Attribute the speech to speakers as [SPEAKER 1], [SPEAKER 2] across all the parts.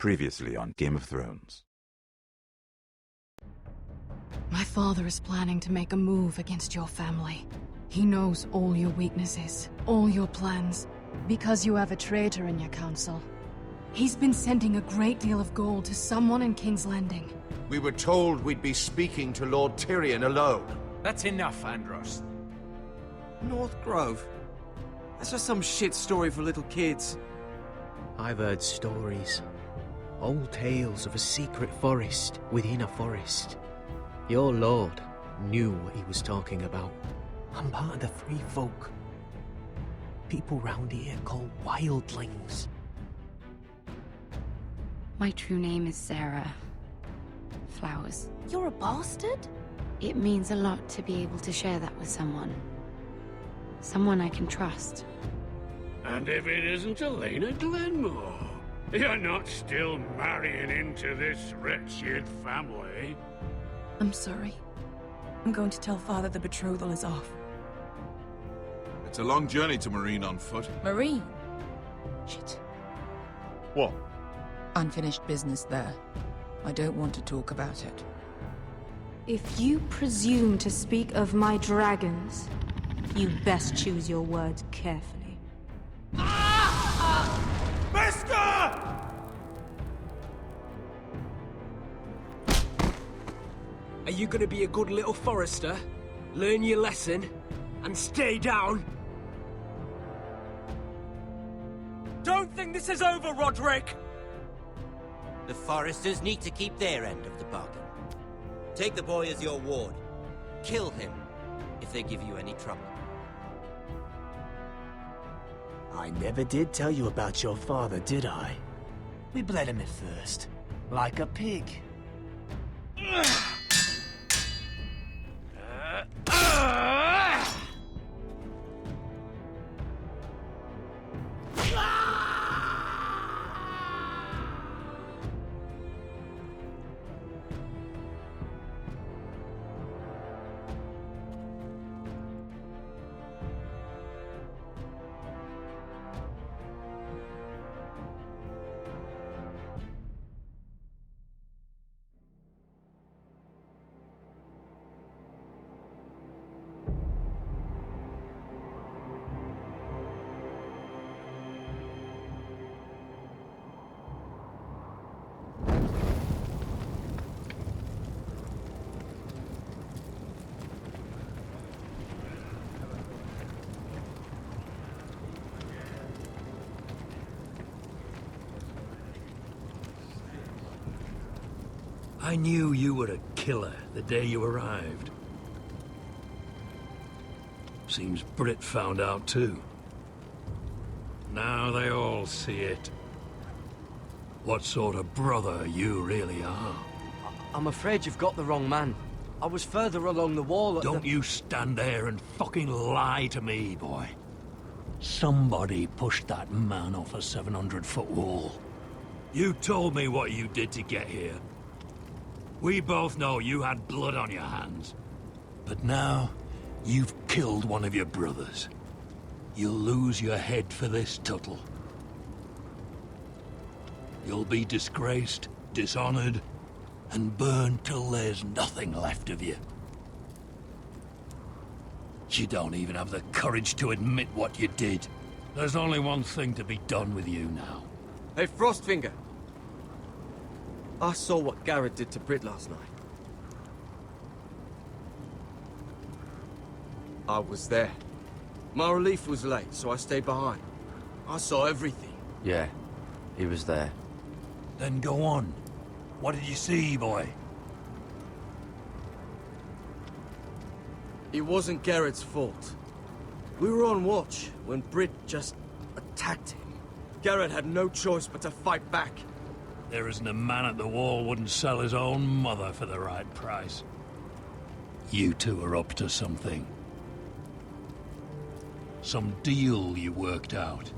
[SPEAKER 1] Previously on Game of Thrones.
[SPEAKER 2] My father is planning to make a move against your family. He knows all your weaknesses, all your plans, because you have a traitor in your council. He's been sending a great deal of gold to someone in King's Landing.
[SPEAKER 3] We were told we'd be speaking to Lord Tyrion alone.
[SPEAKER 4] That's enough, Andros.
[SPEAKER 5] North Grove? That's just some shit story for little kids.
[SPEAKER 6] I've heard stories. Old tales of a secret forest within a forest. Your lord knew what he was talking about. I'm part of the free folk. People round here called wildlings.
[SPEAKER 7] My true name is Sarah Flowers.
[SPEAKER 8] You're a bastard?
[SPEAKER 7] It means a lot to be able to share that with someone. Someone I can trust.
[SPEAKER 9] And if it isn't Elena Glenmore, you're not still marrying into this wretched family.
[SPEAKER 8] I'm sorry. I'm going to tell Father the betrothal is off.
[SPEAKER 10] It's a long journey to Marine on foot.
[SPEAKER 8] Marine? Shit.
[SPEAKER 10] What?
[SPEAKER 8] Unfinished business there. I don't want to talk about it.
[SPEAKER 11] If you presume to speak of my dragons, you best choose your words carefully.
[SPEAKER 9] Mister!
[SPEAKER 6] Are you gonna be a good little Forrester? Learn your lesson and stay down? Don't think this is over, Roderick!
[SPEAKER 12] The Forresters need to keep their end of the bargain. Take the boy as your ward. Kill him if they give you any trouble.
[SPEAKER 13] I never did tell you about your father, did I? We bled him at first, like a pig.
[SPEAKER 9] I knew you were a killer the day you arrived. Seems Brit found out too. Now they all see it. What sort of brother you really are.
[SPEAKER 6] I'm afraid you've got the wrong man. I was further along the wall at
[SPEAKER 9] Don't you stand there and fucking lie to me, boy. Somebody pushed that man off a 700-foot wall. You told me what you did to get here. We both know you had blood on your hands. But now, you've killed one of your brothers. You'll lose your head for this, Tuttle. You'll be disgraced, dishonored, and burned till there's nothing left of you. You don't even have the courage to admit what you did. There's only one thing to be done with you now.
[SPEAKER 5] Hey, Frostfinger. I saw what Garrett did to Brit last night. I was there. My relief was late, so I stayed behind. I saw everything.
[SPEAKER 14] Yeah, he was there.
[SPEAKER 9] Then go on. What did you see, boy?
[SPEAKER 5] It wasn't Garrett's fault. We were on watch when Brit just attacked him. Garrett had no choice but to fight back.
[SPEAKER 9] There isn't a man at the wall wouldn't sell his own mother for the right price. You two are up to something. Some deal you worked out.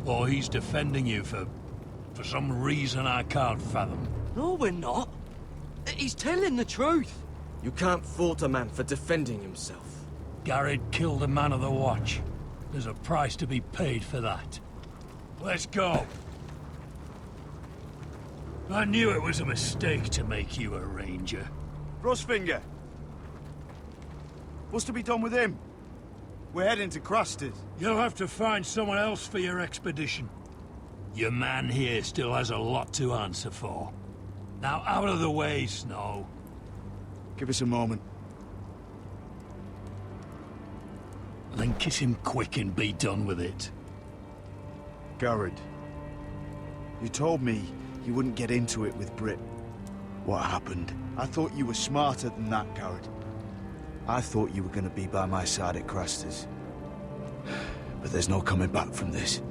[SPEAKER 9] Or he's defending you for some reason I can't fathom.
[SPEAKER 6] No, we're not. He's telling the truth.
[SPEAKER 5] You can't fault a man for defending himself.
[SPEAKER 9] Garrett killed a man of the Watch. There's a price to be paid for that. Let's go. I knew it was a mistake to make you a ranger.
[SPEAKER 15] Frostfinger! What's to be done with him? We're heading to Crusters.
[SPEAKER 9] You'll have to find someone else for your expedition. Your man here still has a lot to answer for. Now out of the way, Snow.
[SPEAKER 15] Give us a moment.
[SPEAKER 9] Then kiss him quick and be done with it.
[SPEAKER 15] Garrett, you told me you wouldn't get into it with Brit. What happened? I thought you were smarter than that, Garrett. I thought you were going to be by my side at Crusters. But there's no coming back from this.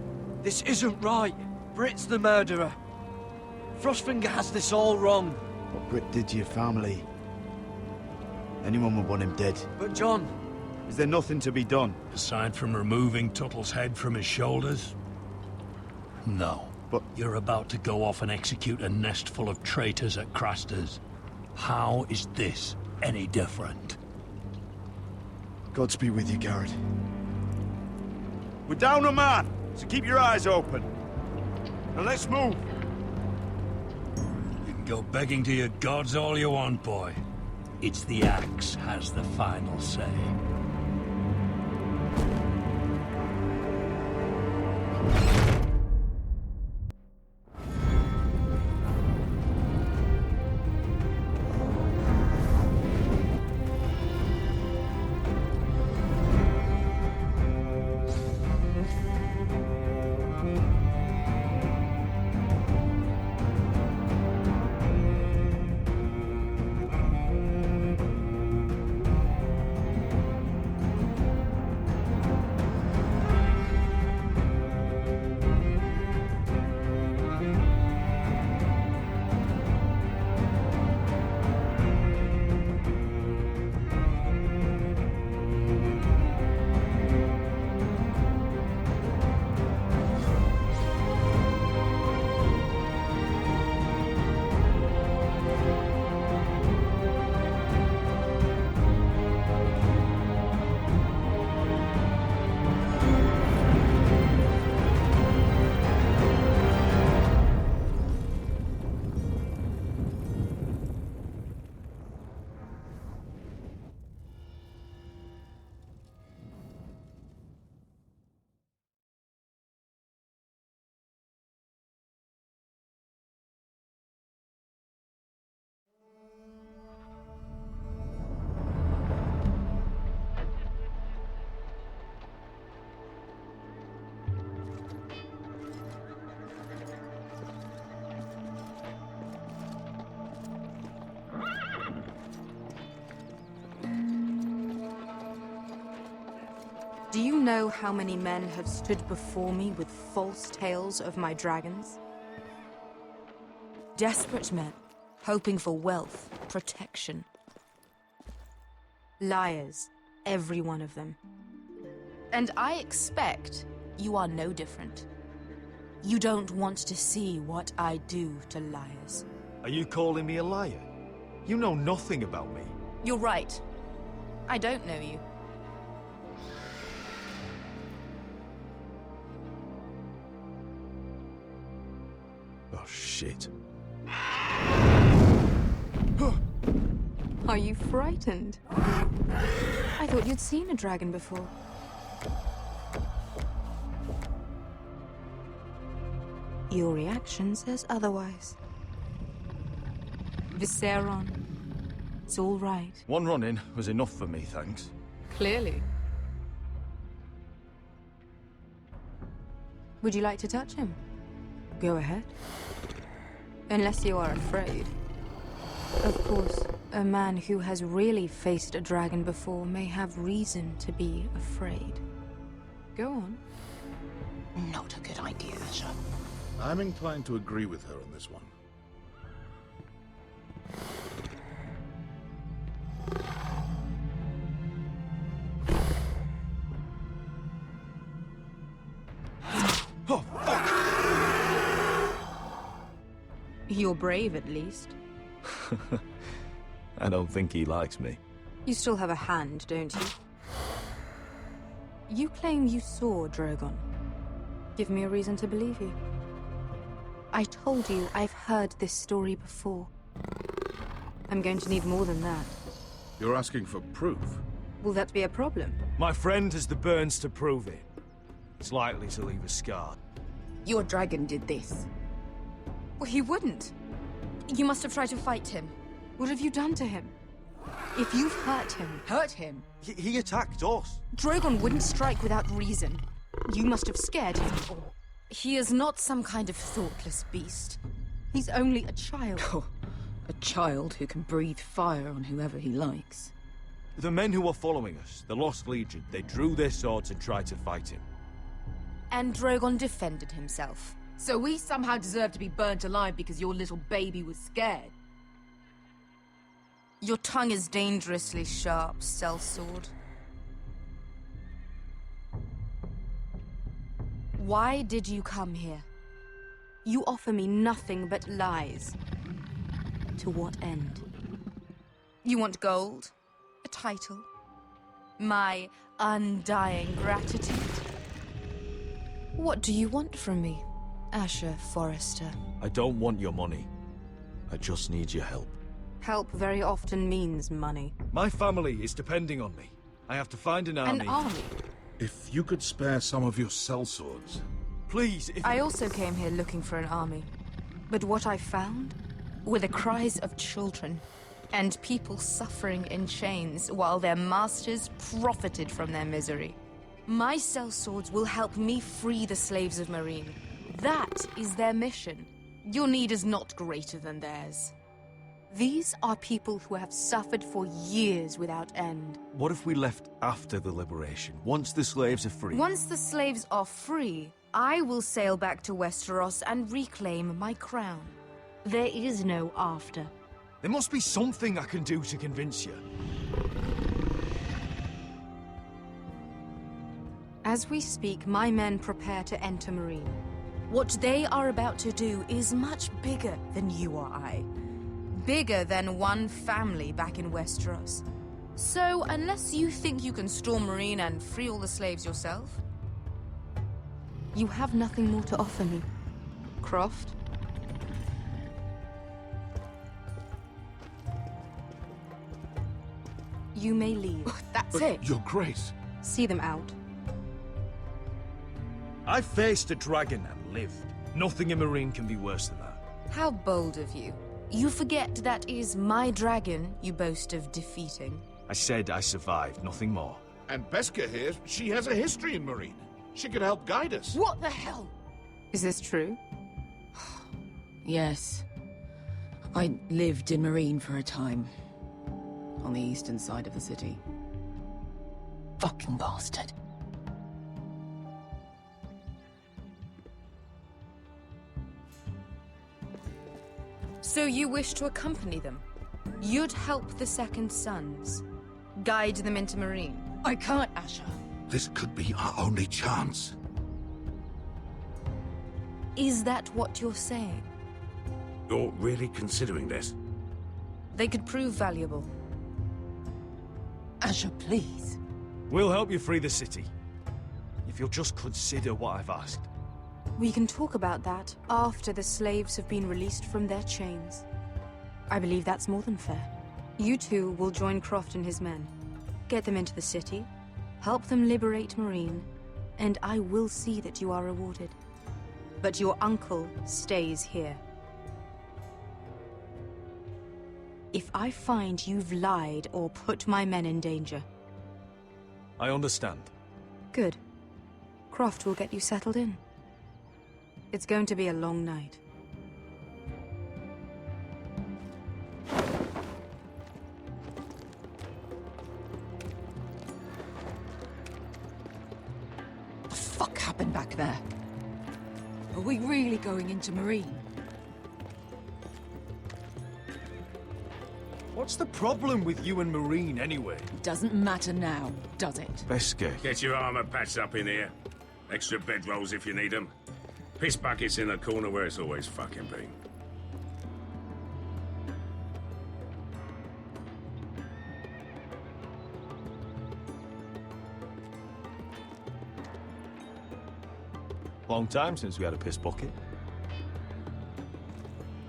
[SPEAKER 5] This isn't right. Brit's the murderer. Frostfinger has this all wrong.
[SPEAKER 15] What Brit did to your family, anyone would want him dead.
[SPEAKER 5] But Jon...
[SPEAKER 15] Is there nothing to be done?
[SPEAKER 9] Aside from removing Tuttle's head from his shoulders? No.
[SPEAKER 15] But
[SPEAKER 9] you're about to go off and execute a nest full of traitors at Crusters. How is this any different?
[SPEAKER 15] Godspeed with you, Garrett. We're down a man, so keep your eyes open. Now let's move.
[SPEAKER 9] You can go begging to your gods all you want, boy. It's the axe has the final say.
[SPEAKER 11] Do you know how many men have stood before me with false tales of my dragons? Desperate men, hoping for wealth, protection. Liars, every one of them. And I expect you are no different. You don't want to see what I do to liars.
[SPEAKER 3] Are you calling me a liar? You know nothing about me.
[SPEAKER 11] You're right. I don't know you.
[SPEAKER 15] Oh, shit.
[SPEAKER 11] Are you frightened? I thought you'd seen a dragon before. Your reaction says otherwise. Viserion. It's all right.
[SPEAKER 3] One run-in was enough for me, thanks.
[SPEAKER 11] Clearly. Would you like to touch him? Go ahead. Unless you are afraid. Of course, a man who has really faced a dragon before may have reason to be afraid. Go on.
[SPEAKER 13] Not a good idea, sir.
[SPEAKER 10] I'm inclined to agree with her on this one.
[SPEAKER 15] Oh, fuck!
[SPEAKER 11] You're brave, at least.
[SPEAKER 1] I don't think he likes me.
[SPEAKER 11] You still have a hand, don't you? You claim you saw Drogon. Give me a reason to believe you. I told you I've heard this story before. I'm going to need more than that.
[SPEAKER 10] You're asking for proof?
[SPEAKER 11] Will that be a problem?
[SPEAKER 5] My friend has the burns to prove it. It's likely to leave a scar.
[SPEAKER 8] Your dragon did this.
[SPEAKER 11] Well, he wouldn't. You must have tried to fight him. What have you done to him? If you've hurt him...
[SPEAKER 8] Hurt him?
[SPEAKER 5] He attacked us.
[SPEAKER 11] Drogon wouldn't strike without reason. You must have scared him. He is not some kind of thoughtless beast. He's only a child.
[SPEAKER 8] Oh, a child who can breathe fire on whoever he likes.
[SPEAKER 5] The men who were following us, the Lost Legion, they drew their swords and tried to fight him.
[SPEAKER 11] And Drogon defended himself.
[SPEAKER 8] So we somehow deserve to be burnt alive because your little baby was scared?
[SPEAKER 11] Your tongue is dangerously sharp, sellsword. Why did you come here? You offer me nothing but lies. To what end? You want gold? A title? My undying gratitude? What do you want from me, Asher Forrester?
[SPEAKER 5] I don't want your money. I just need your help.
[SPEAKER 11] Help very often means money.
[SPEAKER 5] My family is depending on me. I have to find an army.
[SPEAKER 11] An army?
[SPEAKER 10] If you could spare some of your sellswords.
[SPEAKER 5] Please, if...
[SPEAKER 11] I also came here looking for an army. But what I found were the cries of children and people suffering in chains while their masters profited from their misery. My sellswords will help me free the slaves of Meereen. That is their mission. Your need is not greater than theirs. These are people who have suffered for years without end.
[SPEAKER 5] What if we left after the liberation, once the slaves are free?
[SPEAKER 11] Once the slaves are free, I will sail back to Westeros and reclaim my crown. There is no after.
[SPEAKER 5] There must be something I can do to convince you.
[SPEAKER 11] As we speak, my men prepare to enter Meereen. What they are about to do is much bigger than you or I. Bigger than one family back in Westeros. So, unless you think you can storm Meereen and free all the slaves yourself, you have nothing more to offer me, Croft. You may leave.
[SPEAKER 8] That's it.
[SPEAKER 10] Your Grace.
[SPEAKER 11] See them out.
[SPEAKER 5] I faced a dragon and lived. Nothing in Meereen can be worse than that.
[SPEAKER 11] How bold of you. You forget that is my dragon you boast of defeating.
[SPEAKER 5] I said I survived, nothing more.
[SPEAKER 10] And Beskha here, she has a history in Meereen. She could help guide us.
[SPEAKER 8] What the hell?
[SPEAKER 11] Is this true?
[SPEAKER 8] Yes. I lived in Meereen for a time. On the eastern side of the city. Fucking bastard.
[SPEAKER 11] So you wish to accompany them? You'd help the Second Sons? Guide them into Meereen?
[SPEAKER 8] I can't, Asher.
[SPEAKER 10] This could be our only chance.
[SPEAKER 11] Is that what you're saying?
[SPEAKER 16] You're really considering this?
[SPEAKER 11] They could prove valuable.
[SPEAKER 8] Asher, please.
[SPEAKER 5] We'll help you free the city. If you'll just consider what I've asked.
[SPEAKER 11] We can talk about that after the slaves have been released from their chains. I believe that's more than fair. You two will join Croft and his men. Get them into the city, help them liberate Meereen, and I will see that you are rewarded. But your uncle stays here. If I find you've lied or put my men in danger...
[SPEAKER 5] I understand.
[SPEAKER 11] Good. Croft will get you settled in. It's going to be a long night.
[SPEAKER 8] What the fuck happened back there? Are we really going into Meereen?
[SPEAKER 5] What's the problem with you and Meereen, anyway?
[SPEAKER 8] Doesn't matter now, does it?
[SPEAKER 5] Beskha.
[SPEAKER 16] Get your armor patched up in here. Extra bedrolls if you need them. Piss buckets in the corner where it's always fucking been.
[SPEAKER 5] Long time since we had a piss bucket.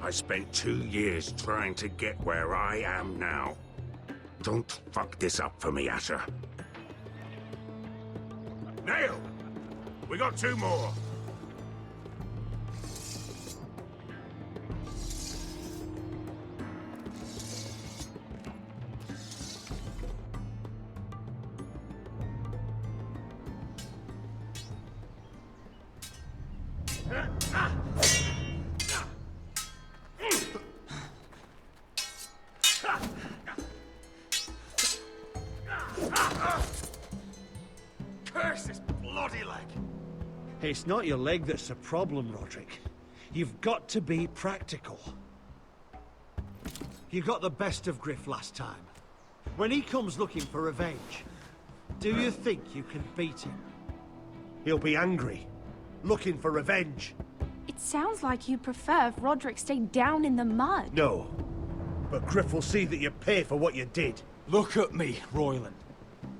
[SPEAKER 16] I spent 2 years trying to get where I am now. Don't fuck this up for me, Asher. Nail! We got 2 more!
[SPEAKER 5] Curse this bloody leg! It's not your leg that's the problem, Roderick. You've got to be practical. You got the best of Griff last time. When he comes looking for revenge, do you think you can beat him? He'll be angry, looking for revenge.
[SPEAKER 17] It sounds like you prefer if Roderick stayed down in the mud.
[SPEAKER 5] No, but Griff will see that you pay for what you did.
[SPEAKER 4] Look at me, Royland.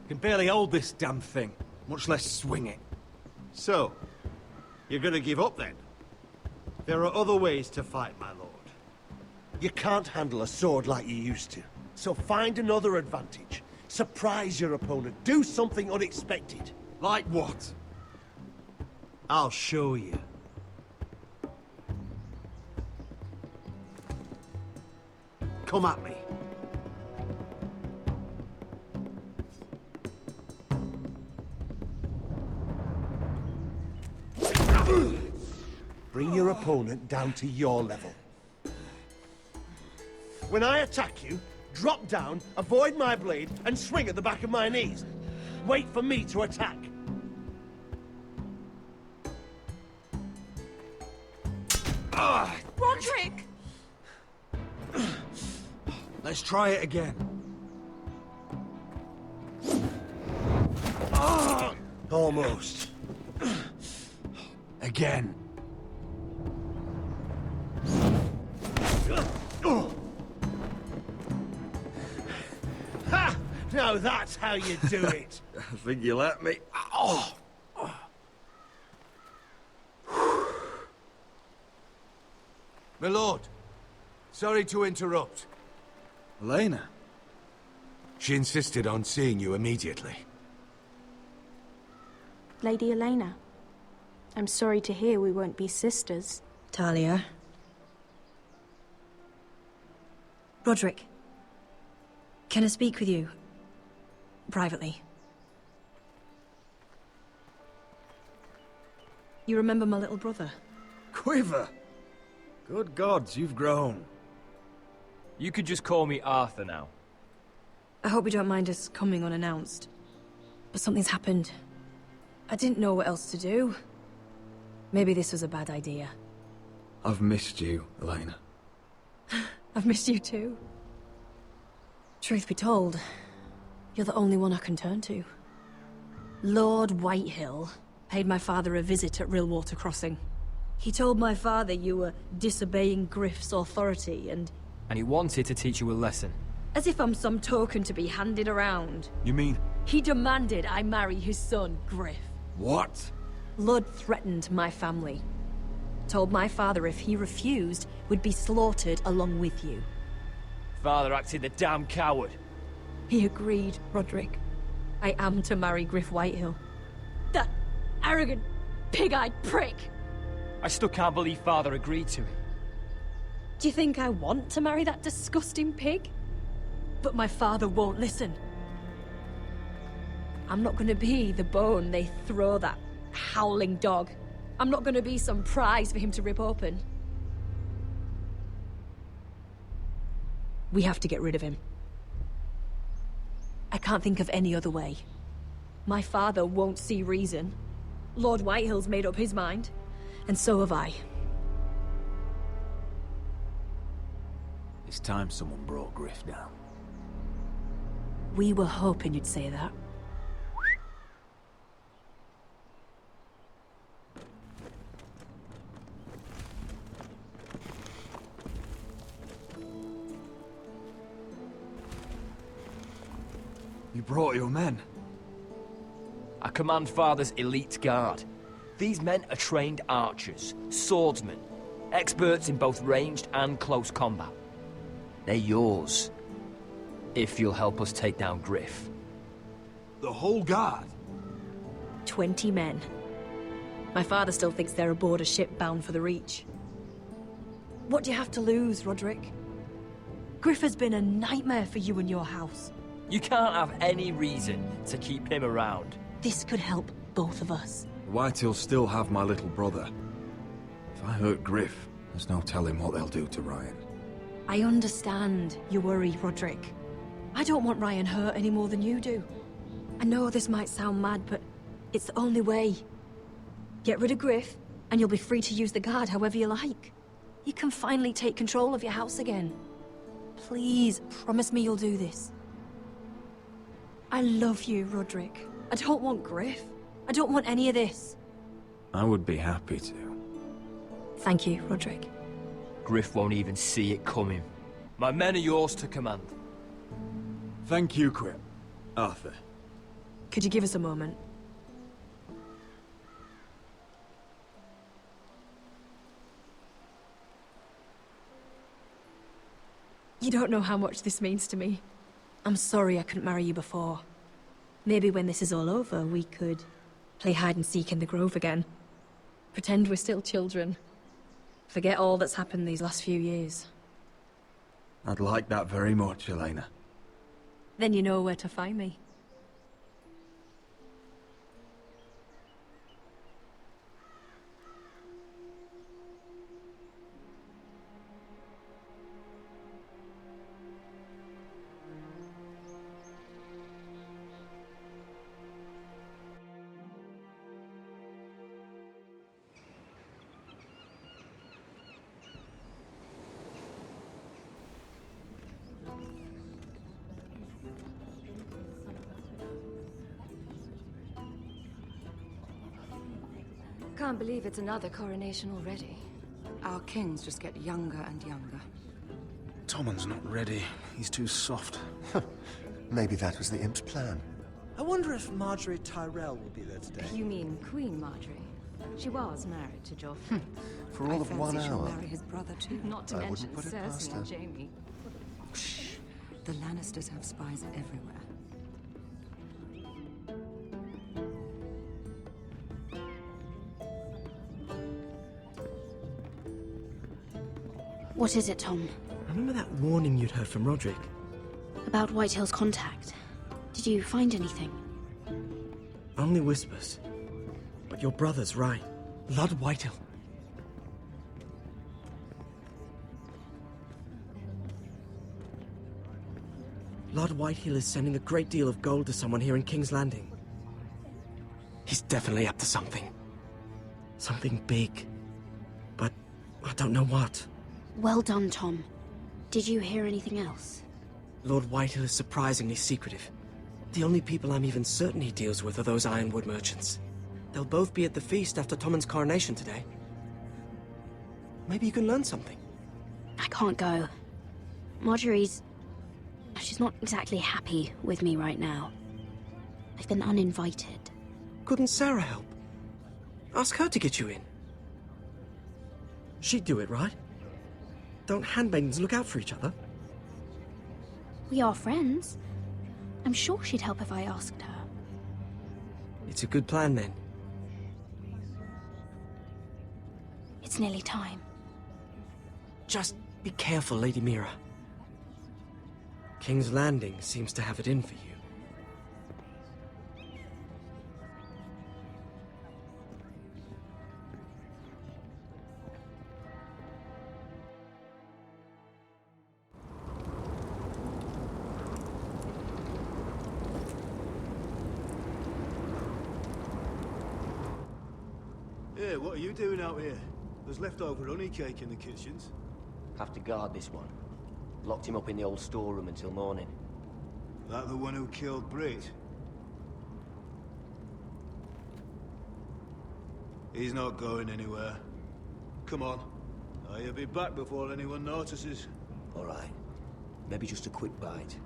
[SPEAKER 4] Can barely hold this damn thing, much less swing it.
[SPEAKER 5] So, you're gonna give up then? There are other ways to fight, my lord. You can't handle a sword like you used to. So find another advantage. Surprise your opponent. Do something unexpected.
[SPEAKER 4] Like what?
[SPEAKER 5] I'll show you. Come at me. Bring your opponent down to your level. When I attack you, drop down, avoid my blade, and swing at the back of my knees. Wait for me to attack.
[SPEAKER 17] Roderick!
[SPEAKER 4] Let's try it again.
[SPEAKER 5] Almost.
[SPEAKER 4] Again.
[SPEAKER 5] Ha! Now that's how you do it.
[SPEAKER 4] I think you let me. Oh!
[SPEAKER 3] My lord, sorry to interrupt.
[SPEAKER 4] Lena?
[SPEAKER 3] She insisted on seeing you immediately.
[SPEAKER 17] Lady Elena, I'm sorry to hear we won't be sisters.
[SPEAKER 18] Talia. Roderick. Can I speak with you? Privately. You remember my little brother?
[SPEAKER 4] Quiver! Good gods, you've grown.
[SPEAKER 19] You could just call me Arthur now.
[SPEAKER 18] I hope you don't mind us coming unannounced. But something's happened. I didn't know what else to do. Maybe this was a bad idea.
[SPEAKER 4] I've missed you, Elena.
[SPEAKER 18] I've missed you too. Truth be told, you're the only one I can turn to. Lord Whitehill paid my father a visit at Rillwater Crossing. He told my father you were disobeying Griff's authority and
[SPEAKER 19] he wanted to teach you a lesson.
[SPEAKER 18] as if I'm some token to be handed around.
[SPEAKER 4] You mean?
[SPEAKER 18] He demanded I marry his son, Griff.
[SPEAKER 4] What?
[SPEAKER 18] Lord threatened my family. Told my father if he refused, would be slaughtered along with you.
[SPEAKER 19] Father acted the damn coward.
[SPEAKER 18] He agreed, Roderick. I am to marry Griff Whitehill. That arrogant, pig-eyed prick!
[SPEAKER 19] I still can't believe Father agreed to it.
[SPEAKER 18] Do you think I want to marry that disgusting pig? But my father won't listen. I'm not gonna be the bone they throw that howling dog. I'm not gonna be some prize for him to rip open. We have to get rid of him. I can't think of any other way. My father won't see reason. Lord Whitehill's made up his mind, and so have I.
[SPEAKER 13] It's time someone brought Griff down.
[SPEAKER 18] We were hoping you'd say that.
[SPEAKER 4] You brought your men.
[SPEAKER 19] I command Father's elite guard. These men are trained archers, swordsmen. Experts in both ranged and close combat. They're yours. If you'll help us take down Griff.
[SPEAKER 4] The whole guard?
[SPEAKER 18] 20 men. My father still thinks they're aboard a ship bound for the Reach. What do you have to lose, Roderick? Griff has been a nightmare for you and your house.
[SPEAKER 19] You can't have any reason to keep him around.
[SPEAKER 18] This could help both of us.
[SPEAKER 20] Whitehills still have my little brother. If I hurt Griff, there's no telling what they'll do to Ryan.
[SPEAKER 18] I understand your worry, Roderick. I don't want Ryan hurt any more than you do. I know this might sound mad, but it's the only way. Get rid of Griff, and you'll be free to use the guard however you like. You can finally take control of your house again. Please, promise me you'll do this. I love you, Roderick. I don't want Griff. I don't want any of this.
[SPEAKER 20] I would be happy to.
[SPEAKER 18] Thank you, Roderick.
[SPEAKER 19] Griff won't even see it coming. My men are yours to command.
[SPEAKER 20] Thank you, Quip. Arthur.
[SPEAKER 18] Could you give us a moment? You don't know how much this means to me. I'm sorry I couldn't marry you before. Maybe when this is all over, we could play hide and seek in the Grove again. Pretend we're still children. Forget all that's happened these last few years.
[SPEAKER 20] I'd like that very much, Elena.
[SPEAKER 18] Then you know where to find me.
[SPEAKER 21] Can't believe it's another coronation already. Our kings just get younger and younger.
[SPEAKER 20] Tommen's not ready. He's too soft.
[SPEAKER 22] Maybe that was the imp's plan.
[SPEAKER 23] I wonder if Margaery Tyrell will be there today.
[SPEAKER 21] You mean Queen Margaery? She was married to Joffrey.
[SPEAKER 22] For all of 1
[SPEAKER 21] I fancy she'll
[SPEAKER 22] hour.
[SPEAKER 21] marry his brother too. Not to
[SPEAKER 22] I
[SPEAKER 21] mention
[SPEAKER 22] wouldn't put it past
[SPEAKER 21] Cersei and
[SPEAKER 22] her.
[SPEAKER 21] Jaime. Shh. The Lannisters have spies everywhere.
[SPEAKER 7] What is it, Tom?
[SPEAKER 6] Remember that warning you'd heard from Roderick?
[SPEAKER 7] About Whitehill's contact. Did you find anything?
[SPEAKER 6] Only whispers. But your brother's right. Lord Whitehill. Lord Whitehill is sending a great deal of gold to someone here in King's Landing. He's definitely up to something. Something big. But I don't know what.
[SPEAKER 7] Well done, Tom. Did you hear anything else?
[SPEAKER 6] Lord Whitehill is surprisingly secretive. The only people I'm even certain he deals with are those ironwood merchants. They'll both be at the feast after Tommen's coronation today. Maybe you can learn something.
[SPEAKER 7] I can't go. Marjorie's... she's not exactly happy with me right now. I've been uninvited.
[SPEAKER 6] Couldn't Sarah help? Ask her to get you in. She'd do it, right? Don't handmaidens look out for each other?
[SPEAKER 7] We are friends. I'm sure she'd help if I asked her.
[SPEAKER 6] It's a good plan, then.
[SPEAKER 7] It's nearly time.
[SPEAKER 6] Just be careful, Lady Mira. King's Landing seems to have it in for you.
[SPEAKER 24] Yeah, what are you doing out here? There's leftover honey cake in the kitchens.
[SPEAKER 25] Have to guard this one. Locked him up in the old storeroom until morning.
[SPEAKER 24] That the one who killed Brit? He's not going anywhere. Come on. He'll be back before anyone notices.
[SPEAKER 25] All right. Maybe just a quick bite.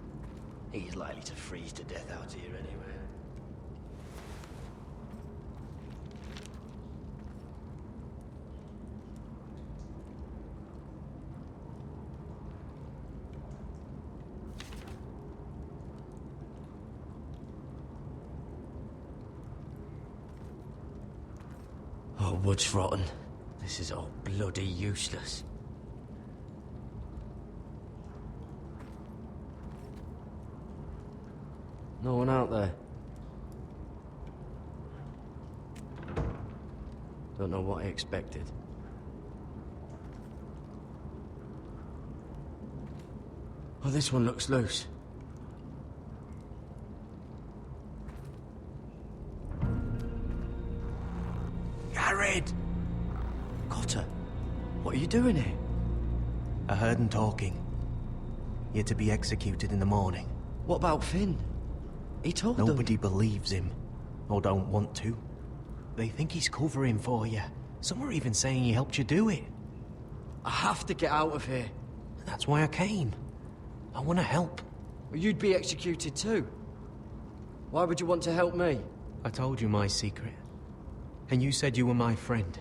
[SPEAKER 25] He's likely to freeze to death out here anyway.
[SPEAKER 19] Oh, wood's rotten. This is all bloody useless. No one out there. Don't know what I expected. Oh, this one looks loose.
[SPEAKER 6] Garrett!
[SPEAKER 19] Cotter, what are you doing here?
[SPEAKER 6] I heard him talking. You're to be executed in the morning.
[SPEAKER 19] What about Finn? He told them.
[SPEAKER 6] Nobody believes him, or don't want to. They think he's covering for you. Some are even saying he helped you do it.
[SPEAKER 19] I have to get out of here.
[SPEAKER 6] That's why I came. I want to help.
[SPEAKER 19] Well, you'd be executed too. Why would you want to help me?
[SPEAKER 6] I told you my secret. And you said you were my friend.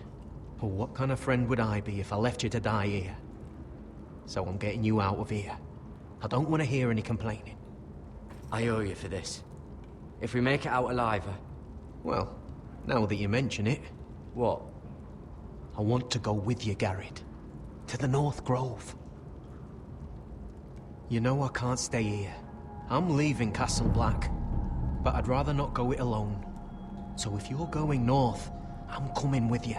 [SPEAKER 6] Well, what kind of friend would I be if I left you to die here? So I'm getting you out of here. I don't want to hear any complaining.
[SPEAKER 19] I owe you for this. If we make it out alive,
[SPEAKER 6] Well, now that you mention it...
[SPEAKER 19] What?
[SPEAKER 6] I want to go with you, Garrett. To the North Grove. You know I can't stay here. I'm leaving Castle Black. But I'd rather not go it alone. So if you're going north, I'm coming with you.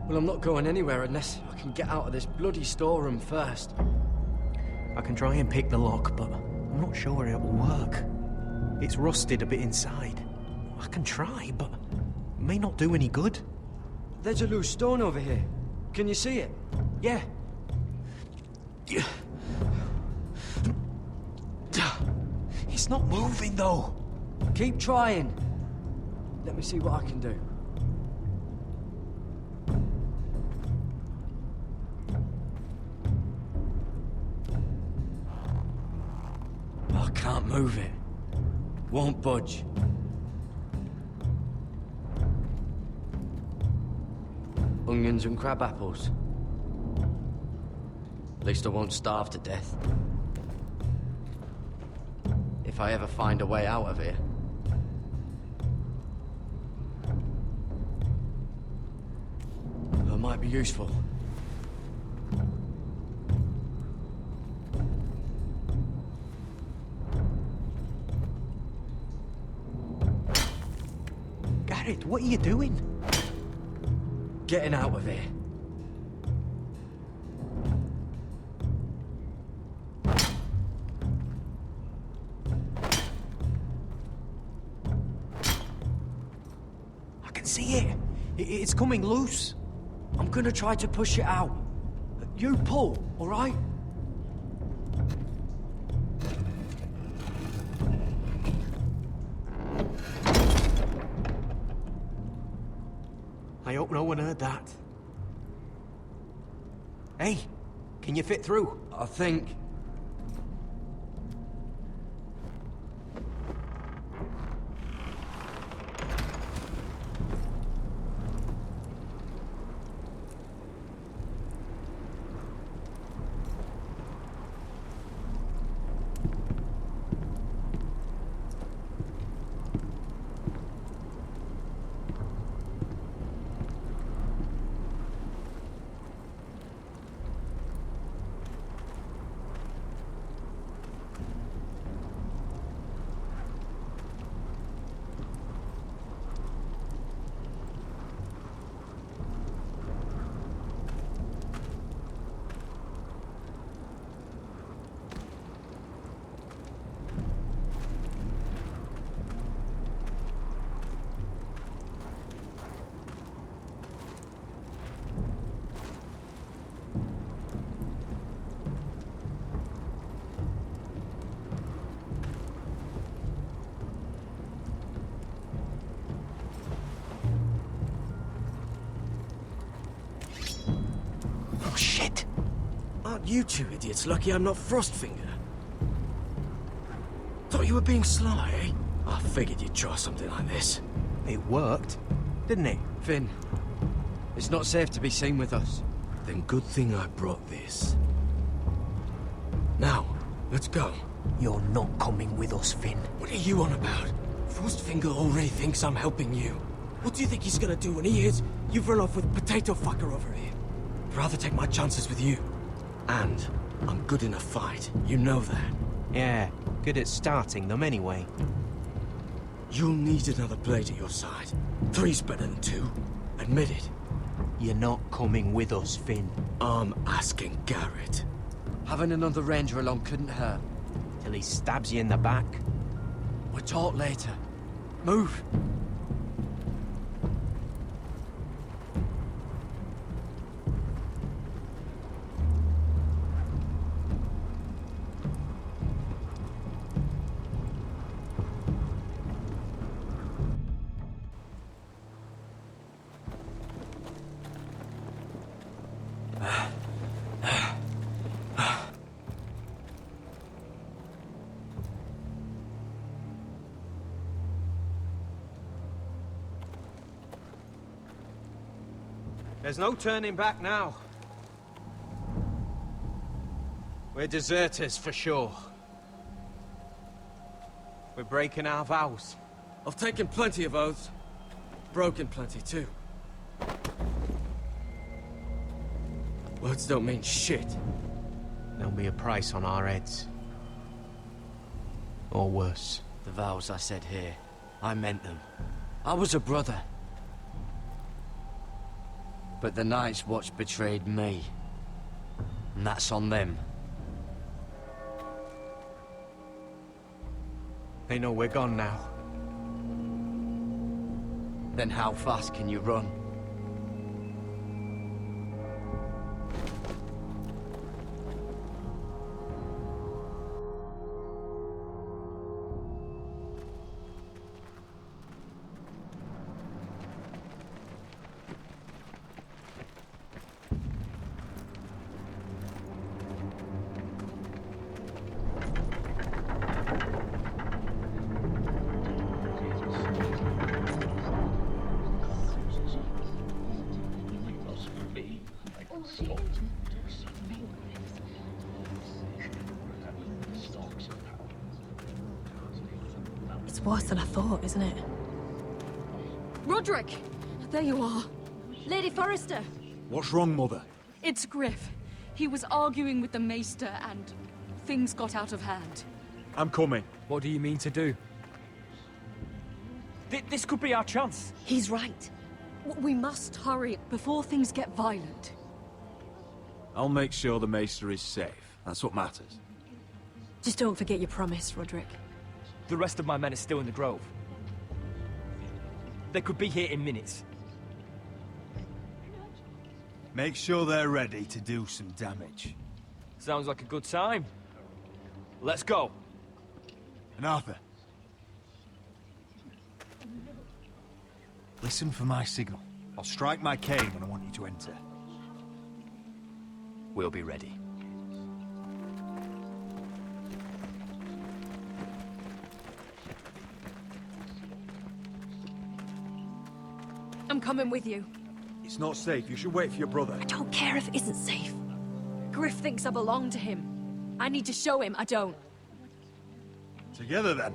[SPEAKER 19] Well, I'm not going anywhere unless I can get out of this bloody storeroom first.
[SPEAKER 6] I can try and pick the lock, but I'm not sure it will work. It's rusted a bit inside. I can try, but it may not do any good.
[SPEAKER 19] There's a loose stone over here. Can you see it?
[SPEAKER 6] Yeah. It's not moving, though.
[SPEAKER 19] Keep trying. Let me see what I can do. I can't move it. Won't budge. Onions and crab apples. At least I won't starve to death. If I ever find a way out of here. That might be useful.
[SPEAKER 6] Garrett, what are you doing?
[SPEAKER 19] Getting out of here.
[SPEAKER 6] I can see it. It's coming loose.
[SPEAKER 19] I'm gonna try to push it out. You pull, all right?
[SPEAKER 6] I hope no one heard that. Hey, can you fit through?
[SPEAKER 19] I think.
[SPEAKER 6] Oh, shit!
[SPEAKER 13] Aren't you two idiots lucky I'm not Frostfinger? Thought you were being sly, eh? I figured you'd try something like this.
[SPEAKER 6] It worked, didn't it?
[SPEAKER 19] Finn, it's not safe to be seen with us.
[SPEAKER 13] Then good thing I brought this. Now, let's go.
[SPEAKER 6] You're not coming with us, Finn.
[SPEAKER 13] What are you on about? Frostfinger already thinks I'm helping you. What do you think he's gonna do when he hears you've run off with potato fucker over here? I'd rather take my chances with you. And I'm good in a fight. You know that.
[SPEAKER 6] Yeah, good at starting them anyway.
[SPEAKER 13] You'll need another blade at your side. 3's better than 2. Admit it.
[SPEAKER 6] You're not coming with us, Finn.
[SPEAKER 13] I'm asking Garrett.
[SPEAKER 19] Having another ranger along couldn't hurt.
[SPEAKER 6] Till he stabs you in the back.
[SPEAKER 19] We'll talk later.
[SPEAKER 13] Move.
[SPEAKER 6] There's no turning back now. We're deserters for sure. We're breaking our vows.
[SPEAKER 13] I've taken plenty of oaths. Broken plenty too. Words don't mean shit.
[SPEAKER 6] There'll be a price on our heads. Or worse.
[SPEAKER 19] The vows I said here, I meant them. I was a brother. But the Night's Watch betrayed me. And that's on them.
[SPEAKER 6] They know we're gone now.
[SPEAKER 19] Then how fast can you run?
[SPEAKER 18] It's worse than I thought, isn't it?
[SPEAKER 11] Roderick! There you are. Lady Forrester!
[SPEAKER 4] What's wrong, Mother?
[SPEAKER 11] It's Griff. He was arguing with the Maester and things got out of hand.
[SPEAKER 4] I'm coming.
[SPEAKER 2] What do you mean to do? This could be our chance.
[SPEAKER 11] He's right. We must hurry before things get violent.
[SPEAKER 4] I'll make sure the Maester is safe. That's what matters.
[SPEAKER 18] Just don't forget your promise, Roderick.
[SPEAKER 2] The rest of my men are still in the grove. They could be here in minutes.
[SPEAKER 24] Make sure they're ready to do some damage.
[SPEAKER 2] Sounds like a good time. Let's go.
[SPEAKER 24] And Arthur, listen for my signal. I'll strike my cane when I want you to enter.
[SPEAKER 19] We'll be ready.
[SPEAKER 18] I'm coming with you.
[SPEAKER 24] It's not safe. You should wait for your brother.
[SPEAKER 18] I don't care if it isn't safe. Griff thinks I belong to him. I need to show him I don't.
[SPEAKER 24] Together, then.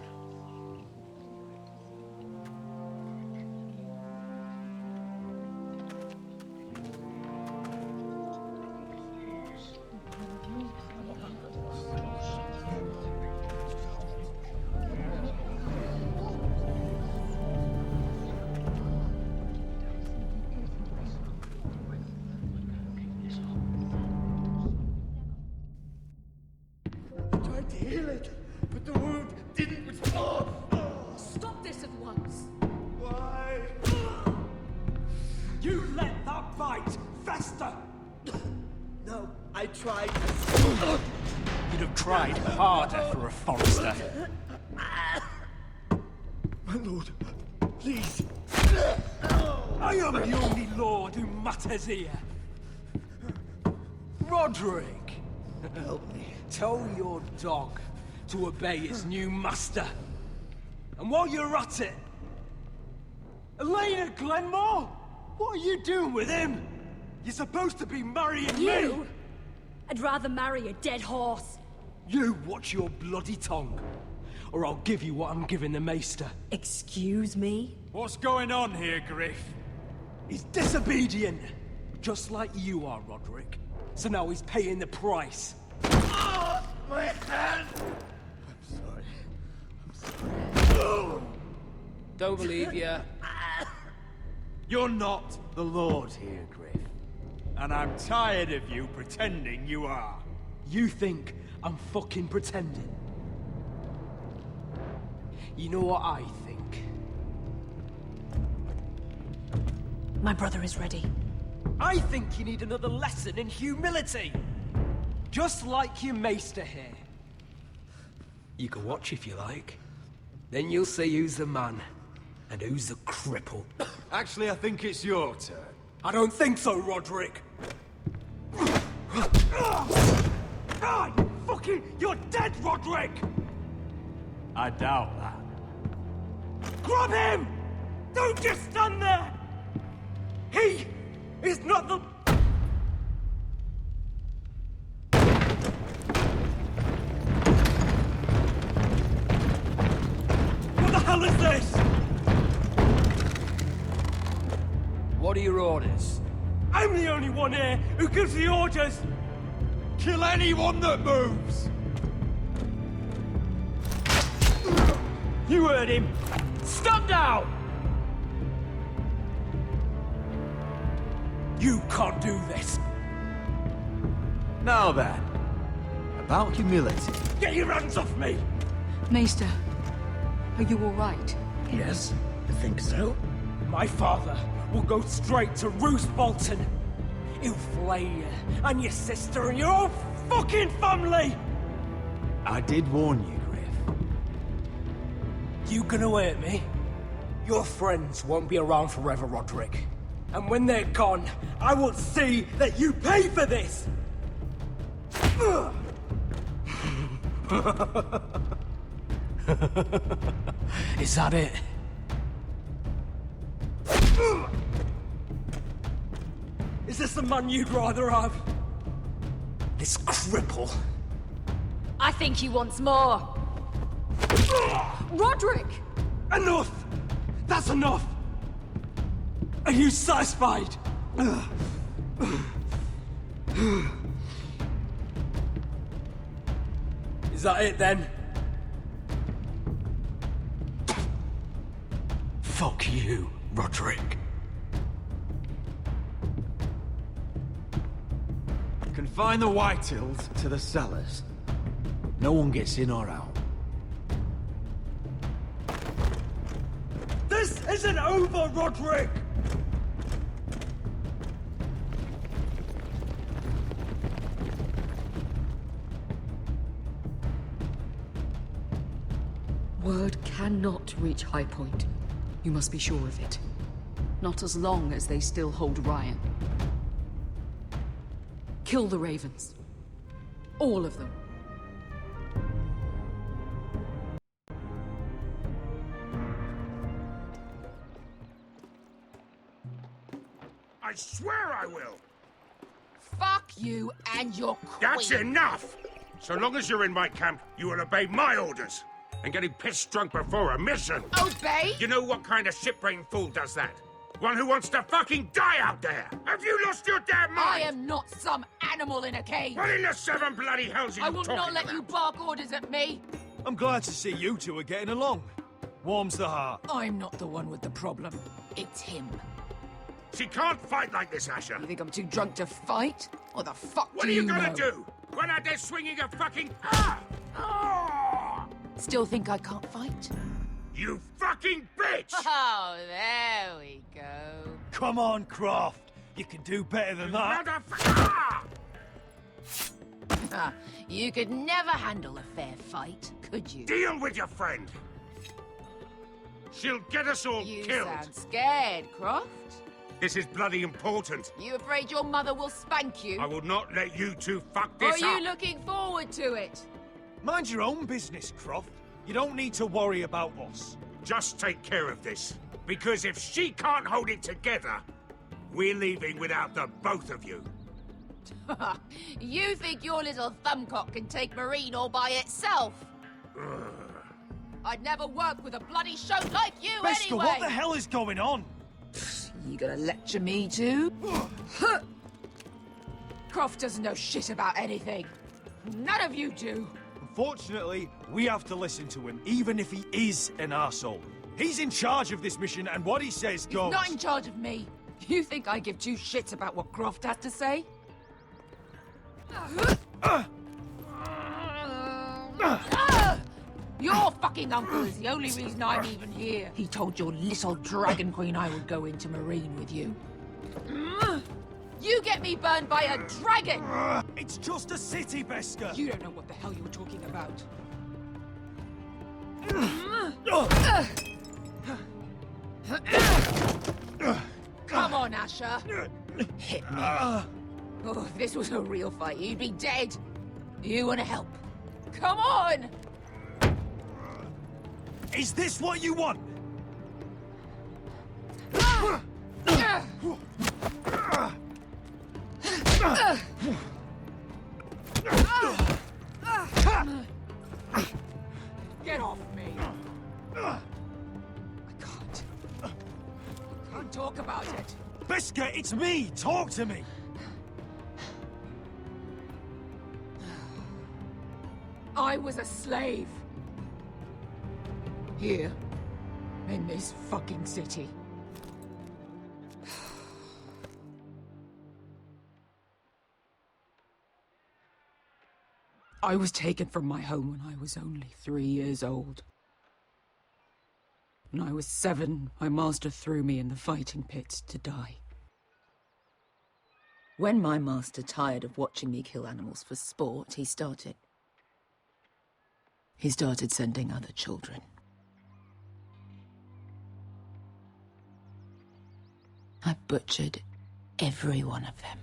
[SPEAKER 5] Tried to heal it, but the wound didn't respond.
[SPEAKER 11] Stop this at once.
[SPEAKER 5] Why?
[SPEAKER 13] You let that bite fester!
[SPEAKER 5] No, I tried.
[SPEAKER 2] You'd have tried harder for a Forrester.
[SPEAKER 5] My lord, please.
[SPEAKER 13] I am the only lord who matters here. Roderick!
[SPEAKER 5] Help me.
[SPEAKER 13] Tell your dog to obey its new master. And while you're at it... Elena Glenmore? What are you doing with him? You're supposed to be marrying me!
[SPEAKER 18] I'd rather marry a dead horse.
[SPEAKER 13] You watch your bloody tongue. or I'll give you what I'm giving the Maester.
[SPEAKER 18] Excuse me?
[SPEAKER 4] What's going on here, Griff?
[SPEAKER 13] He's disobedient, just like you are, Roderick. So now he's paying the price.
[SPEAKER 5] Oh, my hand! I'm sorry.
[SPEAKER 6] Don't believe ya.
[SPEAKER 4] You're not the Lord here, Griff. And I'm tired of you pretending you are.
[SPEAKER 13] You think I'm fucking pretending? You know what I think?
[SPEAKER 18] My brother is ready.
[SPEAKER 13] I think you need another lesson in humility. Just like your Maester here. You can watch if you like. Then you'll see who's the man, and who's the cripple.
[SPEAKER 4] Actually, I think it's your turn.
[SPEAKER 13] I don't think so, Roderick. You're dead, Roderick!
[SPEAKER 4] I doubt that.
[SPEAKER 13] Grab him! Don't just stand there! He is not the... What the hell is this?
[SPEAKER 19] What are your orders?
[SPEAKER 13] I'm the only one here who gives the orders!
[SPEAKER 4] Kill anyone that moves!
[SPEAKER 13] You heard him! Stand down! You can't do this!
[SPEAKER 4] Now then, about humility.
[SPEAKER 13] Get your hands off me!
[SPEAKER 11] Maester, are you all right?
[SPEAKER 13] Yes, I think so. My father will go straight to Roose Bolton. He'll flay you, and your sister, and your whole fucking family!
[SPEAKER 4] I did warn you, Griff.
[SPEAKER 13] You gonna hurt me? Your friends won't be around forever, Roderick. And when they're gone, I will see that you pay for this! Is that it? Is this the man you'd rather have? This cripple?
[SPEAKER 21] I think he wants more. Roderick!
[SPEAKER 13] Enough! That's enough! Are you satisfied? Is that it then? Fuck you, Roderick.
[SPEAKER 4] Confine the Whitehills to the cellars. No one gets in or out.
[SPEAKER 13] This isn't over, Roderick!
[SPEAKER 8] Word cannot reach High Point. You must be sure of it. Not as long as they still hold Ryan. Kill the Ravens. All of them.
[SPEAKER 16] I swear I will!
[SPEAKER 21] Fuck you and your queen.
[SPEAKER 16] That's enough! So long as you're in my camp, you will obey my orders. And getting pissed drunk before a mission.
[SPEAKER 21] Obey?
[SPEAKER 16] You know what kind of shit-brained fool does that? One who wants to fucking die out there! Have you lost your damn mind?
[SPEAKER 21] I am not some animal in a cage.
[SPEAKER 16] What in the seven bloody hells are you
[SPEAKER 21] I will
[SPEAKER 16] talking
[SPEAKER 21] not let
[SPEAKER 16] about?
[SPEAKER 21] you bark orders at me.
[SPEAKER 4] I'm glad to see you two are getting along. Warms the heart.
[SPEAKER 8] I'm not the one with the problem.
[SPEAKER 21] It's him.
[SPEAKER 16] She can't fight like this, Asher.
[SPEAKER 8] You think I'm too drunk to fight? What the fuck
[SPEAKER 16] What
[SPEAKER 8] do
[SPEAKER 16] are you
[SPEAKER 8] know?
[SPEAKER 16] gonna do? When out there swinging a fucking...
[SPEAKER 8] Still think I can't fight?
[SPEAKER 16] You fucking bitch!
[SPEAKER 21] Oh, there we go.
[SPEAKER 4] Come on, Croft. You can do better than that.
[SPEAKER 21] You could never handle a fair fight, could you?
[SPEAKER 16] Deal with your friend. She'll get us all
[SPEAKER 21] You
[SPEAKER 16] killed.
[SPEAKER 21] sound scared, Croft.
[SPEAKER 16] This is bloody important.
[SPEAKER 21] You afraid your mother will spank you?
[SPEAKER 16] I will not let you two fuck
[SPEAKER 21] Or
[SPEAKER 16] this
[SPEAKER 21] are you
[SPEAKER 16] up.
[SPEAKER 21] looking forward to it?
[SPEAKER 4] Mind your own business, Croft. You don't need to worry about us.
[SPEAKER 16] Just take care of this. Because if she can't hold it together, we're leaving without the both of you.
[SPEAKER 21] You think your little thumbcock can take Marine all by itself?
[SPEAKER 8] I'd never work with a bloody show like you
[SPEAKER 4] Beskha,
[SPEAKER 8] anyway!
[SPEAKER 4] what the hell is going on?
[SPEAKER 8] You gonna lecture me too? Croft doesn't know shit about anything. None of you do.
[SPEAKER 4] Unfortunately, we have to listen to him, even if he is an arsehole. He's in charge of this mission, and what he says goes.
[SPEAKER 8] He's not in charge of me. You think I give two shits about what Croft has to say? Your fucking uncle is the only reason I'm even here. He told your little dragon queen I would go into Marine with you. You get me burned by a dragon!
[SPEAKER 4] It's just a city, Beskha!
[SPEAKER 8] You don't know what the hell you were talking about. Come on, Asher. Hit me. Oh, if this was a real fight, you'd be dead. You wanna help? Come on!
[SPEAKER 4] Is this what you want?
[SPEAKER 8] Get off me! I can't talk about it.
[SPEAKER 4] Beskha, it's me! Talk to me!
[SPEAKER 8] I was a slave. Here. In this fucking city. I was taken from my home when I was only 3 years old. When I was 7, my master threw me in the fighting pits to die. When my master tired of watching me kill animals for sport, he started sending other children. I butchered every one of them.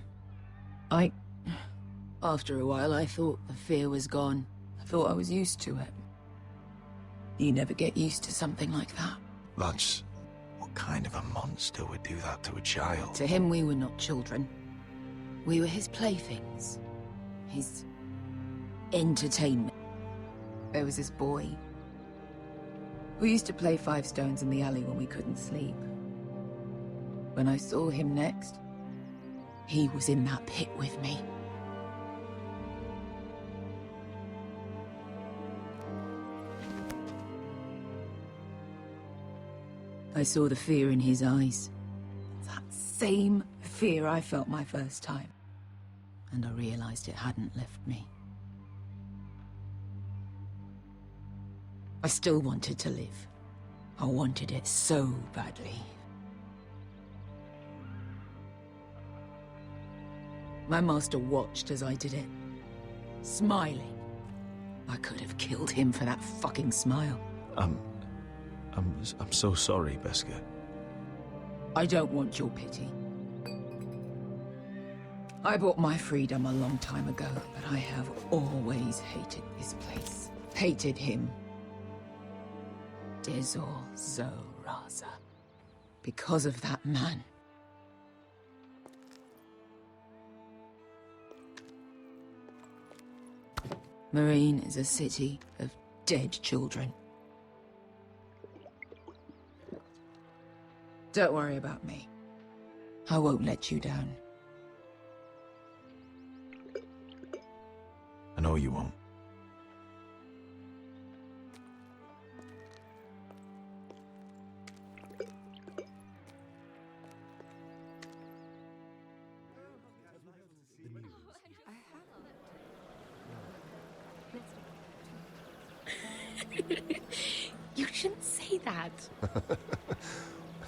[SPEAKER 8] After a while, I thought the fear was gone. I thought I was used to it. You never get used to something like that.
[SPEAKER 20] That's... what kind of a monster would do that to a child?
[SPEAKER 8] To him, we were not children. We were his playthings. His... entertainment. There was this boy who used to play 5 stones in the alley when we couldn't sleep. When I saw him next, he was in that pit with me. I saw the fear in his eyes. That same fear I felt my first time. And I realized it hadn't left me. I still wanted to live. I wanted it so badly. My master watched as I did it, smiling. I could have killed him for that fucking smile.
[SPEAKER 20] I'm so sorry, Beskha.
[SPEAKER 8] I don't want your pity. I bought my freedom a long time ago, but I have always hated this place. Hated him. Dezor Zoraza. Because of that man. Marine is a city of dead children. Don't worry about me. I won't let you down.
[SPEAKER 20] I know you won't.
[SPEAKER 7] You shouldn't say that.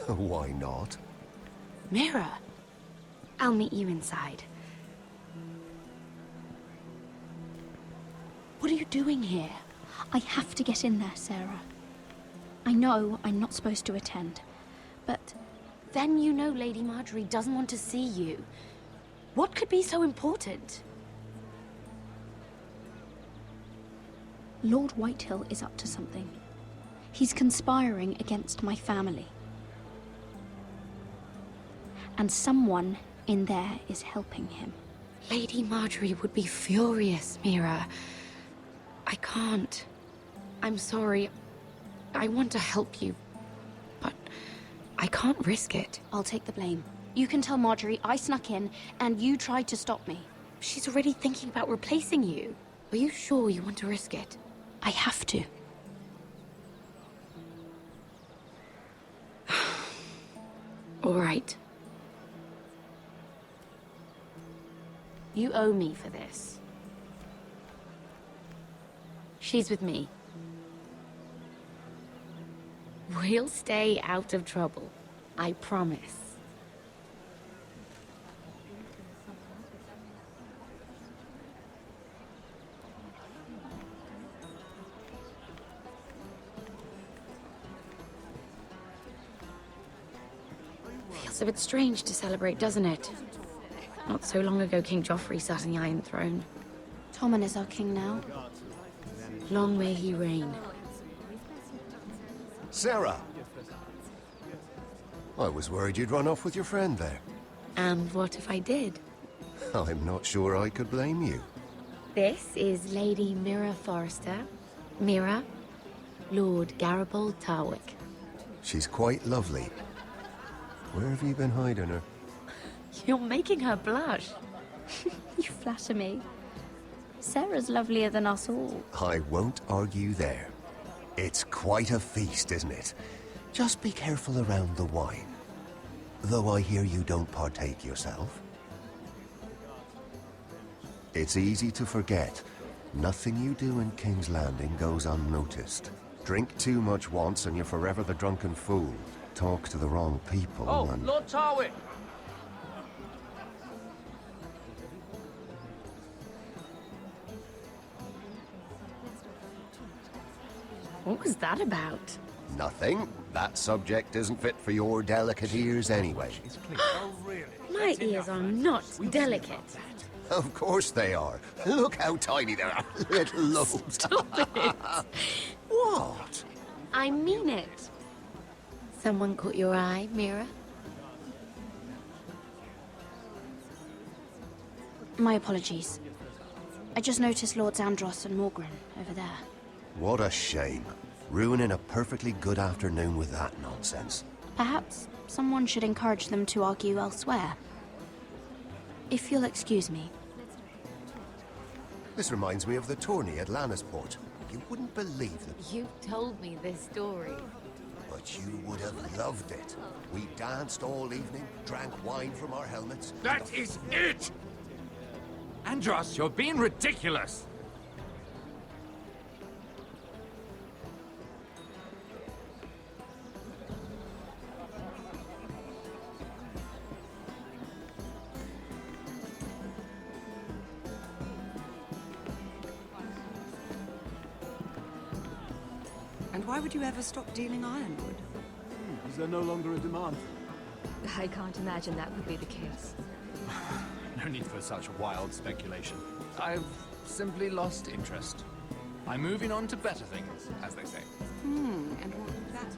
[SPEAKER 22] Why not?
[SPEAKER 7] Mira, I'll meet you inside. What are you doing here? I have to get in there, Sarah. I know I'm not supposed to attend, but then you know Lady Margaery doesn't want to see you. What could be so important? Lord Whitehill is up to something. He's conspiring against my family. And someone in there is helping him. Lady Margaery would be furious, Mira. I can't. I'm sorry. I want to help you, but I can't risk it. I'll take the blame. You can tell Margaery I snuck in, and you tried to stop me. She's already thinking about replacing you. Are you sure you want to risk it? I have to. All right. You owe me for this. She's with me. We'll stay out of trouble. I promise. Feels a bit strange to celebrate, doesn't it? Not so long ago, King Joffrey sat on the Iron Throne. Tommen is our king now. Long may he reign.
[SPEAKER 22] Sarah! I was worried you'd run off with your friend there.
[SPEAKER 7] And what if I did?
[SPEAKER 22] I'm not sure I could blame you.
[SPEAKER 7] This is Lady Mira Forrester. Mira, Lord Garibald Tarwick.
[SPEAKER 22] She's quite lovely. Where have you been hiding her?
[SPEAKER 7] You're making her blush. You flatter me. Sarah's lovelier than us all.
[SPEAKER 22] I won't argue there. It's quite a feast, isn't it? Just be careful around the wine. Though I hear you don't partake yourself. It's easy to forget. Nothing you do in King's Landing goes unnoticed. Drink too much once and you're forever the drunken fool. Talk to the wrong people and...
[SPEAKER 19] Lord Tarwick!
[SPEAKER 7] What was that about?
[SPEAKER 22] Nothing. That subject isn't fit for your delicate ears anyway.
[SPEAKER 7] My ears are not delicate.
[SPEAKER 22] Of course they are. Look how tiny they are. Little lobes.
[SPEAKER 7] Stop it.
[SPEAKER 22] What?
[SPEAKER 7] I mean it. Someone caught your eye, Mira? My apologies. I just noticed Lords Andros and Morgren over there.
[SPEAKER 22] What a shame. Ruining a perfectly good afternoon with that nonsense.
[SPEAKER 7] Perhaps someone should encourage them to argue elsewhere. If you'll excuse me.
[SPEAKER 22] This reminds me of the tourney at Lannisport. You wouldn't believe that.
[SPEAKER 7] You told me this story.
[SPEAKER 22] But you would have loved it. We danced all evening, drank wine from our helmets.
[SPEAKER 16] That is it! Andros, you're being ridiculous!
[SPEAKER 1] And why would you ever stop dealing ironwood?
[SPEAKER 24] Is there no longer a demand?
[SPEAKER 21] I can't imagine that would be the case.
[SPEAKER 9] No need for such wild speculation. I've simply lost interest. I'm moving on to better things, as they say.
[SPEAKER 1] And what would that be?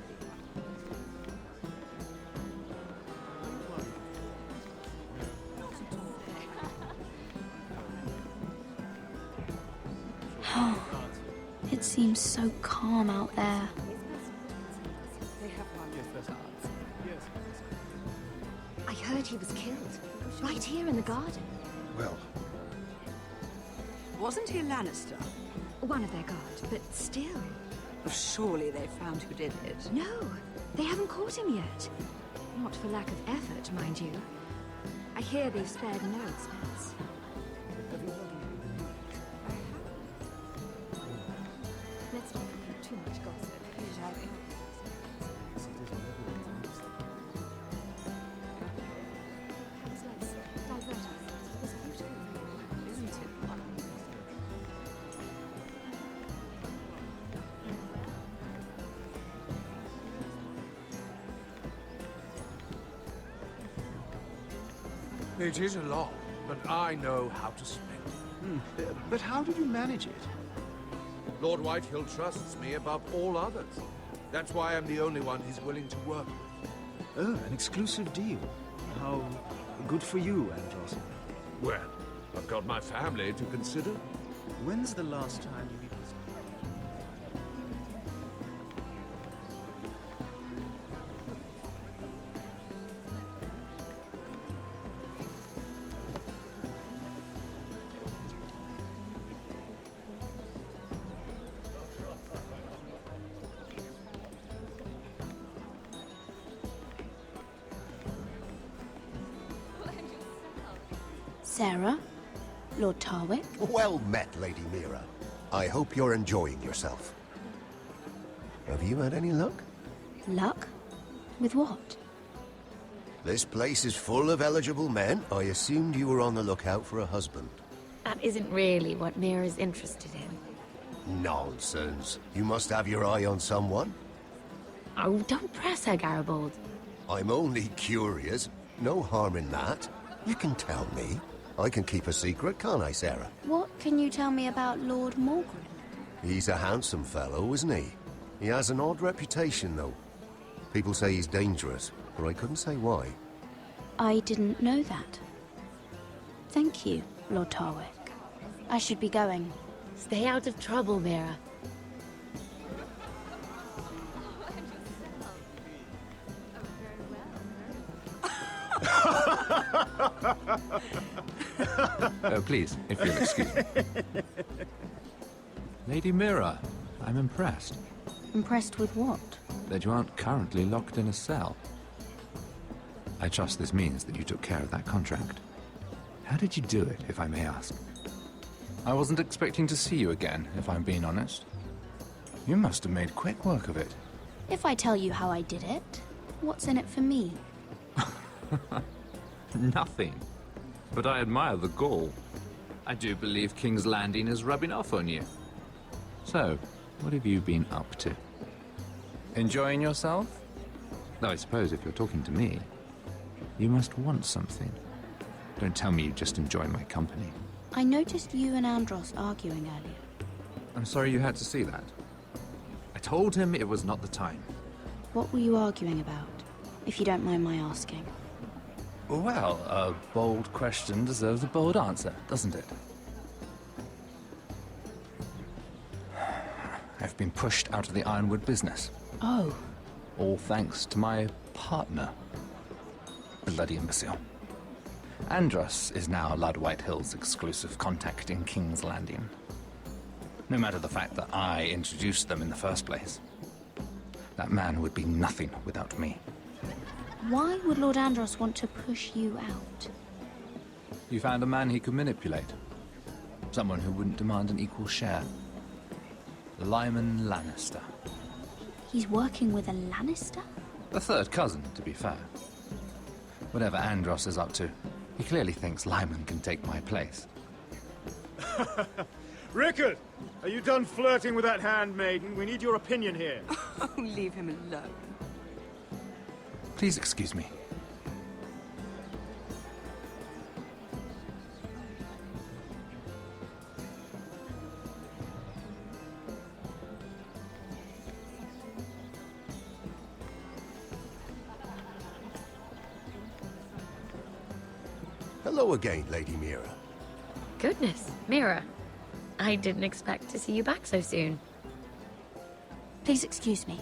[SPEAKER 7] It seems so calm out there.
[SPEAKER 21] I heard he was killed. Right here in the garden.
[SPEAKER 22] Well...
[SPEAKER 1] Wasn't he a Lannister?
[SPEAKER 21] One of their guard, but still.
[SPEAKER 1] Surely they found who did it.
[SPEAKER 21] No, they haven't caught him yet. Not for lack of effort, mind you. I hear they've spared no expense. Let's not repeat too much gossip, shall we?
[SPEAKER 3] It is a lot, but I know how to spend it.
[SPEAKER 24] But how did you manage it?
[SPEAKER 3] Lord Whitehill trusts me above all others. That's why I'm the only one he's willing to work with.
[SPEAKER 24] Oh, an exclusive deal. How good for you, Andros.
[SPEAKER 3] Well, I've got my family to consider.
[SPEAKER 24] When's the last time you...
[SPEAKER 7] Sarah, Lord Tarwick.
[SPEAKER 22] Well met, Lady Mira. I hope you're enjoying yourself. Have you had any luck?
[SPEAKER 7] Luck? With what?
[SPEAKER 22] This place is full of eligible men. I assumed you were on the lookout for a husband.
[SPEAKER 21] That isn't really what Mira's interested in.
[SPEAKER 22] Nonsense. You must have your eye on someone.
[SPEAKER 21] Oh, don't press her, Garibaldi.
[SPEAKER 22] I'm only curious. No harm in that. You can tell me. I can keep a secret, can't I, Sarah?
[SPEAKER 7] What can you tell me about Lord Morgan?
[SPEAKER 22] He's a handsome fellow, isn't he? He has an odd reputation, though. People say he's dangerous, but I couldn't say why.
[SPEAKER 7] I didn't know that. Thank you, Lord Tarwick. I should be going.
[SPEAKER 21] Stay out of trouble, Mira.
[SPEAKER 9] Oh, please, if you'll excuse me. Lady Mira, I'm impressed.
[SPEAKER 7] Impressed with what?
[SPEAKER 9] That you aren't currently locked in a cell. I trust this means that you took care of that contract. How did you do it, if I may ask? I wasn't expecting to see you again, if I'm being honest. You must have made quick work of it.
[SPEAKER 7] If I tell you how I did it, what's in it for me?
[SPEAKER 9] Nothing. But I admire the gall. I do believe King's Landing is rubbing off on you. So, what have you been up to? Enjoying yourself? Though I suppose if you're talking to me, you must want something. Don't tell me you just enjoy my company.
[SPEAKER 7] I noticed you and Andros arguing earlier.
[SPEAKER 9] I'm sorry you had to see that. I told him it was not the time.
[SPEAKER 7] What were you arguing about, if you don't mind my asking?
[SPEAKER 9] Well, a bold question deserves a bold answer, doesn't it? I've been pushed out of the Ironwood business.
[SPEAKER 7] Oh.
[SPEAKER 9] All thanks to my partner. Bloody imbecile. Andros is now Lord Whitehill's exclusive contact in King's Landing. No matter the fact that I introduced them in the first place. That man would be nothing without me.
[SPEAKER 7] Why would Lord Andros want to push you out?
[SPEAKER 9] You found a man he could manipulate. Someone who wouldn't demand an equal share. Lyman Lannister.
[SPEAKER 7] He's working with a Lannister?
[SPEAKER 9] A third cousin, to be fair. Whatever Andros is up to, he clearly thinks Lyman can take my place.
[SPEAKER 4] Rickard! Are you done flirting with that handmaiden? We need your opinion here.
[SPEAKER 1] Oh, leave him alone.
[SPEAKER 9] Please excuse me.
[SPEAKER 22] Hello again, Lady Mira.
[SPEAKER 21] Goodness, Mira. I didn't expect to see you back so soon.
[SPEAKER 7] Please excuse me.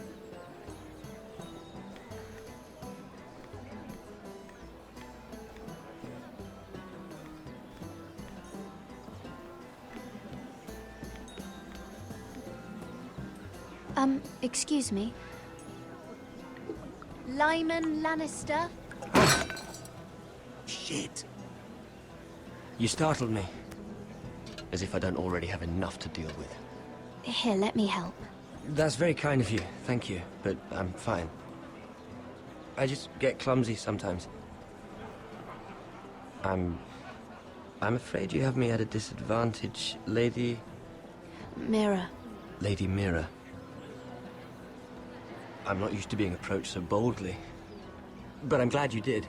[SPEAKER 7] Excuse me. Lyman Lannister?
[SPEAKER 25] Shit. You startled me. As if I don't already have enough to deal with.
[SPEAKER 7] Here, let me help.
[SPEAKER 25] That's very kind of you, thank you, but I'm fine. I just get clumsy sometimes. I'm afraid you have me at a disadvantage, Lady...
[SPEAKER 7] Mira.
[SPEAKER 25] Lady Mira. I'm not used to being approached so boldly, but I'm glad you did.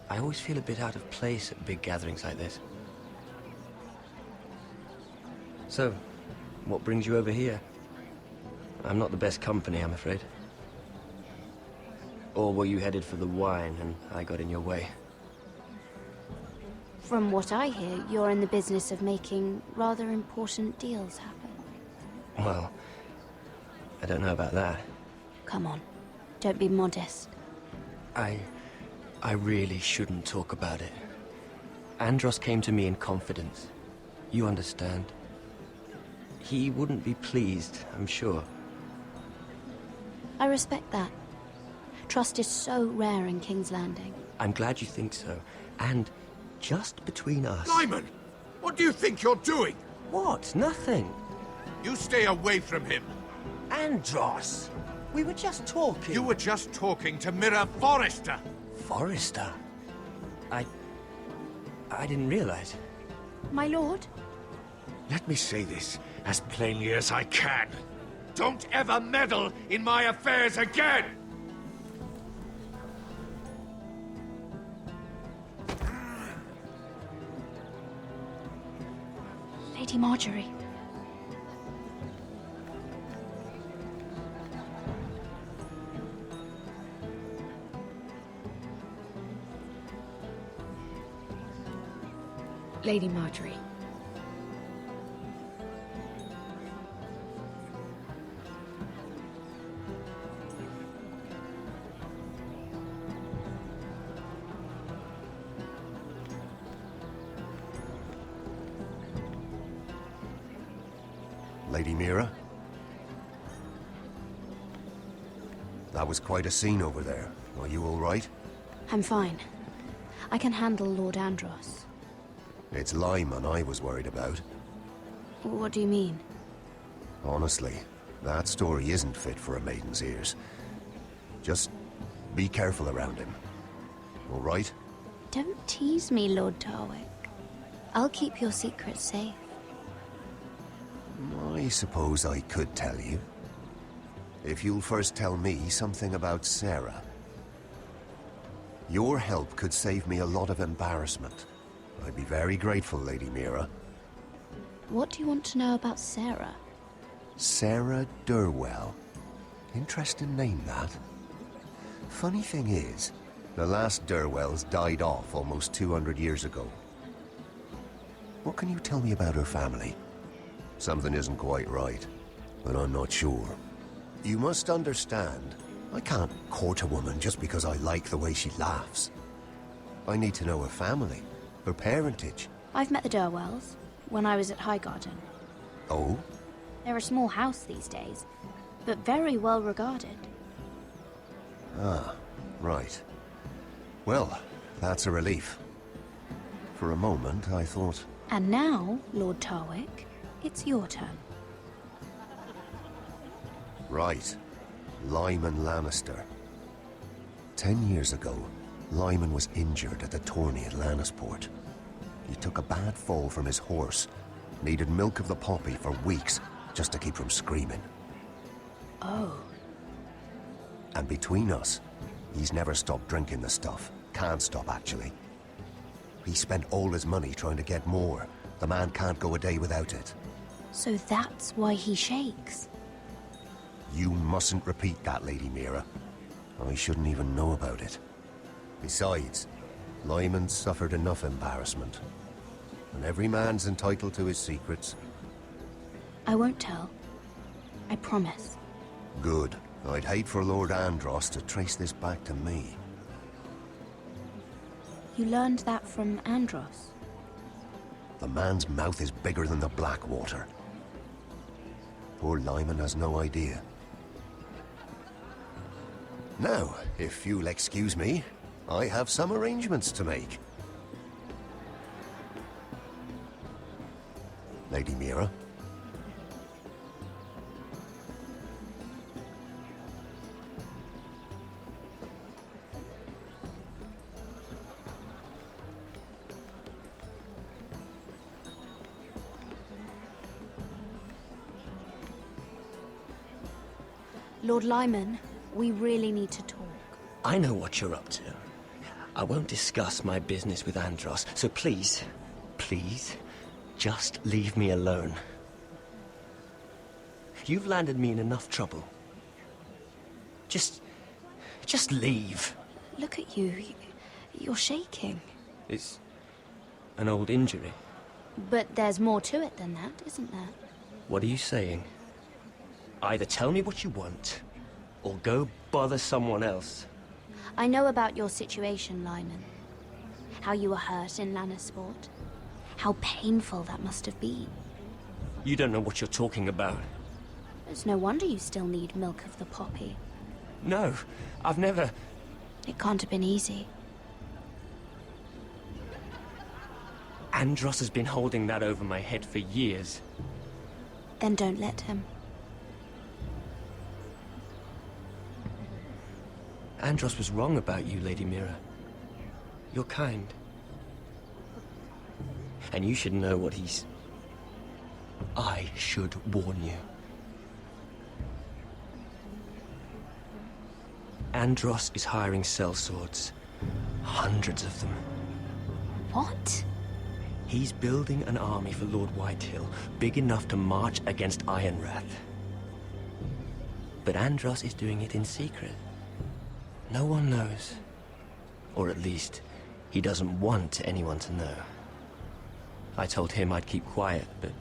[SPEAKER 25] I always feel a bit out of place at big gatherings like this. So, what brings you over here? I'm not the best company, I'm afraid. Or were you headed for the wine and I got in your way?
[SPEAKER 7] From what I hear, you're in the business of making rather important deals happen.
[SPEAKER 25] Well, I don't know about that.
[SPEAKER 7] Come on, don't be modest.
[SPEAKER 25] I really shouldn't talk about it. Andros came to me in confidence. You understand? He wouldn't be pleased, I'm sure.
[SPEAKER 7] I respect that. Trust is so rare in King's Landing.
[SPEAKER 25] I'm glad you think so. And just between us...
[SPEAKER 3] Lyman! What do you think you're doing?
[SPEAKER 25] What? Nothing.
[SPEAKER 3] You stay away from him.
[SPEAKER 5] Andros! We were just talking.
[SPEAKER 3] You were just talking to Mirror Forrester.
[SPEAKER 25] Forrester? I didn't realize.
[SPEAKER 7] My lord?
[SPEAKER 3] Let me say this as plainly as I can. Don't ever meddle in my affairs again!
[SPEAKER 7] Lady Margaery.
[SPEAKER 8] Lady Margaery.
[SPEAKER 22] Lady Mira? That was quite a scene over there. Are you all right?
[SPEAKER 7] I'm fine. I can handle Lord Andros.
[SPEAKER 22] It's Lyman I was worried about.
[SPEAKER 7] What do you mean?
[SPEAKER 22] Honestly, that story isn't fit for a maiden's ears. Just be careful around him. All right?
[SPEAKER 7] Don't tease me, Lord Tarwick. I'll keep your secret safe.
[SPEAKER 22] I suppose I could tell you. If you'll first tell me something about Sarah. Your help could save me a lot of embarrassment. I'd be very grateful, Lady Mira.
[SPEAKER 7] What do you want to know about Sarah?
[SPEAKER 22] Sarah Durwell. Interesting name, that. Funny thing is, the last Durwells died off almost 200 years ago. What can you tell me about her family? Something isn't quite right, but I'm not sure. You must understand, I can't court a woman just because I like the way she laughs. I need to know her family, her parentage.
[SPEAKER 7] I've met the Durwells when I was at Highgarden.
[SPEAKER 22] Oh?
[SPEAKER 7] They're a small house these days, but very well regarded.
[SPEAKER 22] Ah, right. Well, that's a relief. For a moment, I thought...
[SPEAKER 7] And now, Lord Tarwick, it's your turn.
[SPEAKER 22] Right. Lyman Lannister. 10 years ago, Lyman was injured at the tourney at Lannisport. He took a bad fall from his horse, needed milk of the poppy for weeks just to keep from screaming.
[SPEAKER 7] Oh.
[SPEAKER 22] And between us, he's never stopped drinking the stuff. Can't stop, actually. He spent all his money trying to get more. The man can't go a day without it.
[SPEAKER 7] So that's why he shakes.
[SPEAKER 22] You mustn't repeat that, Lady Mira. I shouldn't even know about it. Besides, Lyman suffered enough embarrassment. And every man's entitled to his secrets.
[SPEAKER 7] I won't tell. I promise.
[SPEAKER 22] Good. I'd hate for Lord Andros to trace this back to me.
[SPEAKER 7] You learned that from Andros?
[SPEAKER 22] The man's mouth is bigger than the Blackwater. Poor Lyman has no idea. Now, if you'll excuse me, I have some arrangements to make. Lady Mira?
[SPEAKER 7] Lord Lyman, we really need to talk.
[SPEAKER 25] I know what you're up to. I won't discuss my business with Andros, so please, please, just leave me alone. You've landed me in enough trouble. Just leave.
[SPEAKER 7] Look at you. You're shaking.
[SPEAKER 25] It's an old injury.
[SPEAKER 7] But there's more to it than that, isn't there?
[SPEAKER 25] What are you saying? Either tell me what you want, or go bother someone else.
[SPEAKER 7] I know about your situation, Lyman. How you were hurt in Lannisport. How painful that must have been.
[SPEAKER 25] You don't know what you're talking about.
[SPEAKER 7] It's no wonder you still need milk of the poppy.
[SPEAKER 25] No, I've never...
[SPEAKER 7] It can't have been easy.
[SPEAKER 25] Andros has been holding that over my head for years.
[SPEAKER 7] Then don't let him.
[SPEAKER 25] Andros was wrong about you, Lady Mira. You're kind. And you should know what he's... I should warn you. Andros is hiring sellswords. Hundreds of them.
[SPEAKER 7] What?
[SPEAKER 25] He's building an army for Lord Whitehill, big enough to march against Ironrath. But Andros is doing it in secret. No one knows. Or at least, he doesn't want anyone to know. I told him I'd keep quiet, but...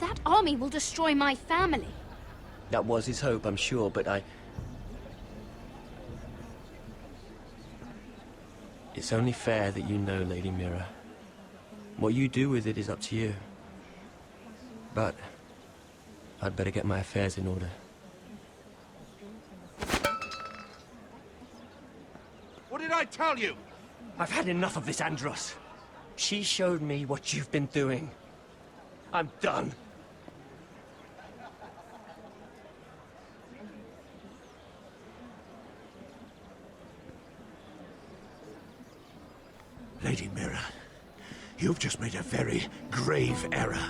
[SPEAKER 7] That army will destroy my family.
[SPEAKER 25] That was his hope, I'm sure, but It's only fair that you know, Lady Mira. What you do with it is up to you. But I'd better get my affairs in order.
[SPEAKER 3] What did I tell you?
[SPEAKER 25] I've had enough of this, Andros. She showed me what you've been doing. I'm done.
[SPEAKER 3] Lady Mira, you've just made a very grave error.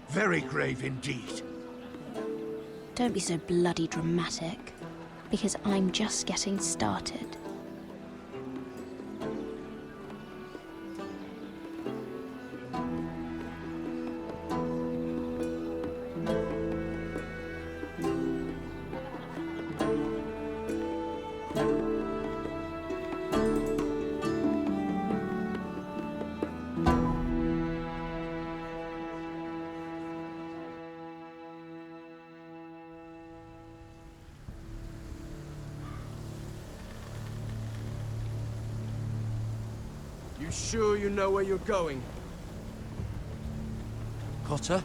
[SPEAKER 3] Very grave indeed.
[SPEAKER 7] Don't be so bloody dramatic, because I'm just getting started.
[SPEAKER 4] You sure you know where you're going?
[SPEAKER 25] Cotter?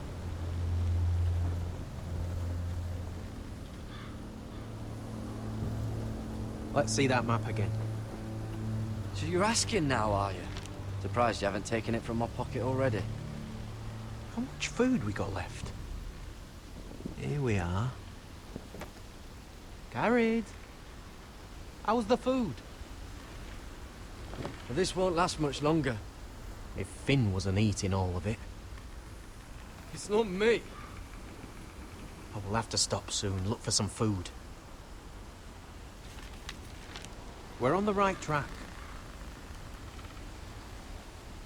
[SPEAKER 6] Let's see that map again.
[SPEAKER 10] So you're asking now, are you? Surprised you haven't taken it from my pocket already.
[SPEAKER 6] How much food we got left? Here we are. Carried. How's the food?
[SPEAKER 10] Well, this won't last much longer.
[SPEAKER 6] If Finn wasn't eating all of it.
[SPEAKER 10] It's not me.
[SPEAKER 6] I will have to stop soon, look for some food. We're on the right track.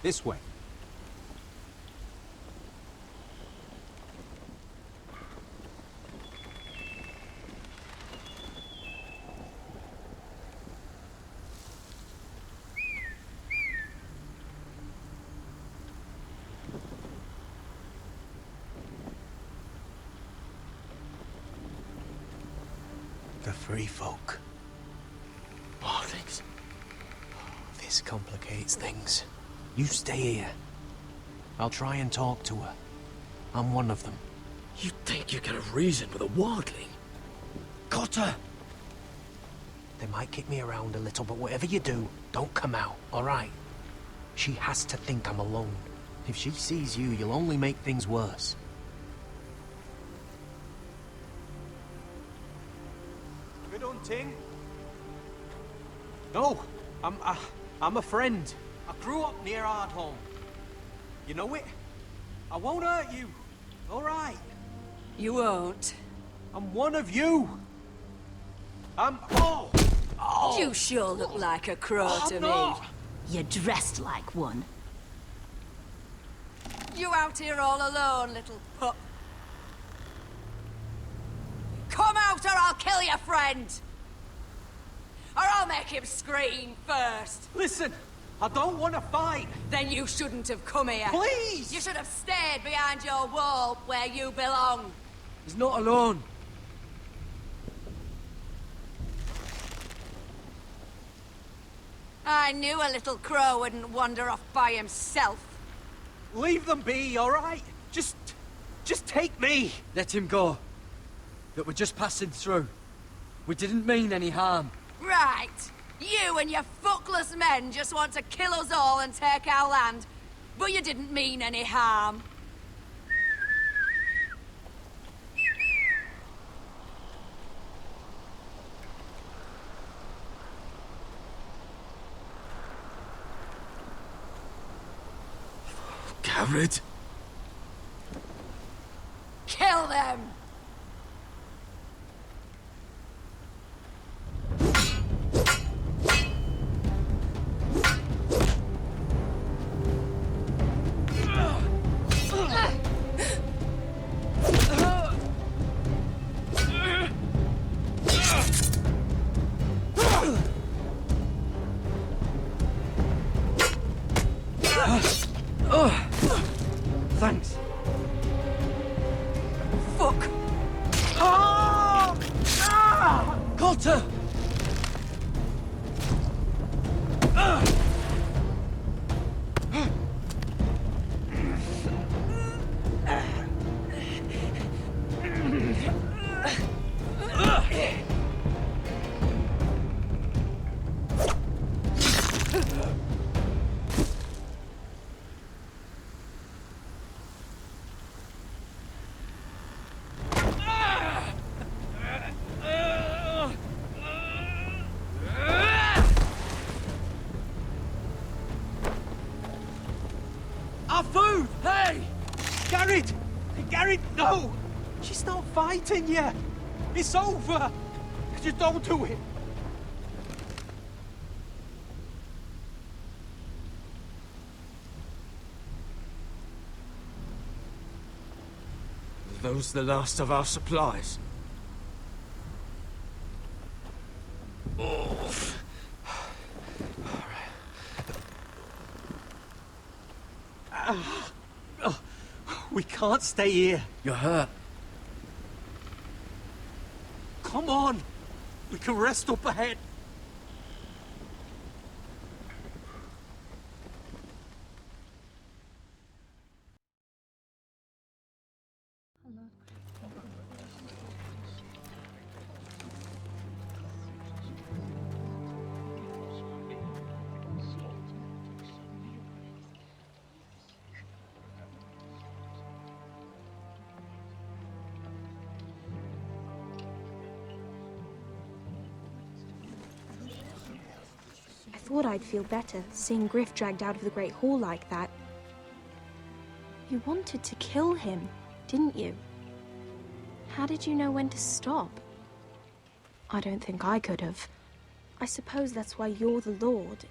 [SPEAKER 6] This way. The free folk. Oh, thanks. This complicates things. You stay here. I'll try and talk to her. I'm one of them.
[SPEAKER 25] You think you can have reason with a wardling? Cotter!
[SPEAKER 6] They might kick me around a little, but whatever you do, don't come out, all right? She has to think I'm alone. If she sees you, you'll only make things worse.
[SPEAKER 4] Good hunting? No, I'm a friend. I grew up near Ardholm. You know it? I won't hurt you. All right.
[SPEAKER 1] You won't.
[SPEAKER 4] I'm one of you. Oh!
[SPEAKER 1] You sure look like a crow to me. You're dressed like one. You out here all alone, little pup? Come out or I'll kill your friend! Or I'll make him scream first.
[SPEAKER 4] Listen, I don't want to fight.
[SPEAKER 1] Then you shouldn't have come here.
[SPEAKER 4] Please!
[SPEAKER 1] You should have stayed behind your wall where you belong.
[SPEAKER 10] He's not alone.
[SPEAKER 1] I knew a little crow wouldn't wander off by himself.
[SPEAKER 4] Leave them be, all right? Just take me.
[SPEAKER 10] Let him go. That we're just passing through. We didn't mean any harm.
[SPEAKER 1] Right. You and your fuckless men just want to kill us all and take our land. but you didn't mean any harm.
[SPEAKER 20] Garrett?
[SPEAKER 1] Kill them!
[SPEAKER 4] Thanks.
[SPEAKER 1] Fuck!
[SPEAKER 4] Cotter! Our food! Hey! Garrett! Garrett, no! She's not fighting yet! It's over! Just don't do it!
[SPEAKER 2] Are those the last of our supplies?
[SPEAKER 4] We can't stay here.
[SPEAKER 10] You're hurt.
[SPEAKER 4] Come on! We can rest up ahead.
[SPEAKER 7] I thought I'd feel better seeing Griff dragged out of the Great Hall like that. You wanted to kill him, didn't you? How did you know when to stop? I don't think I could have. I suppose that's why you're the Lord.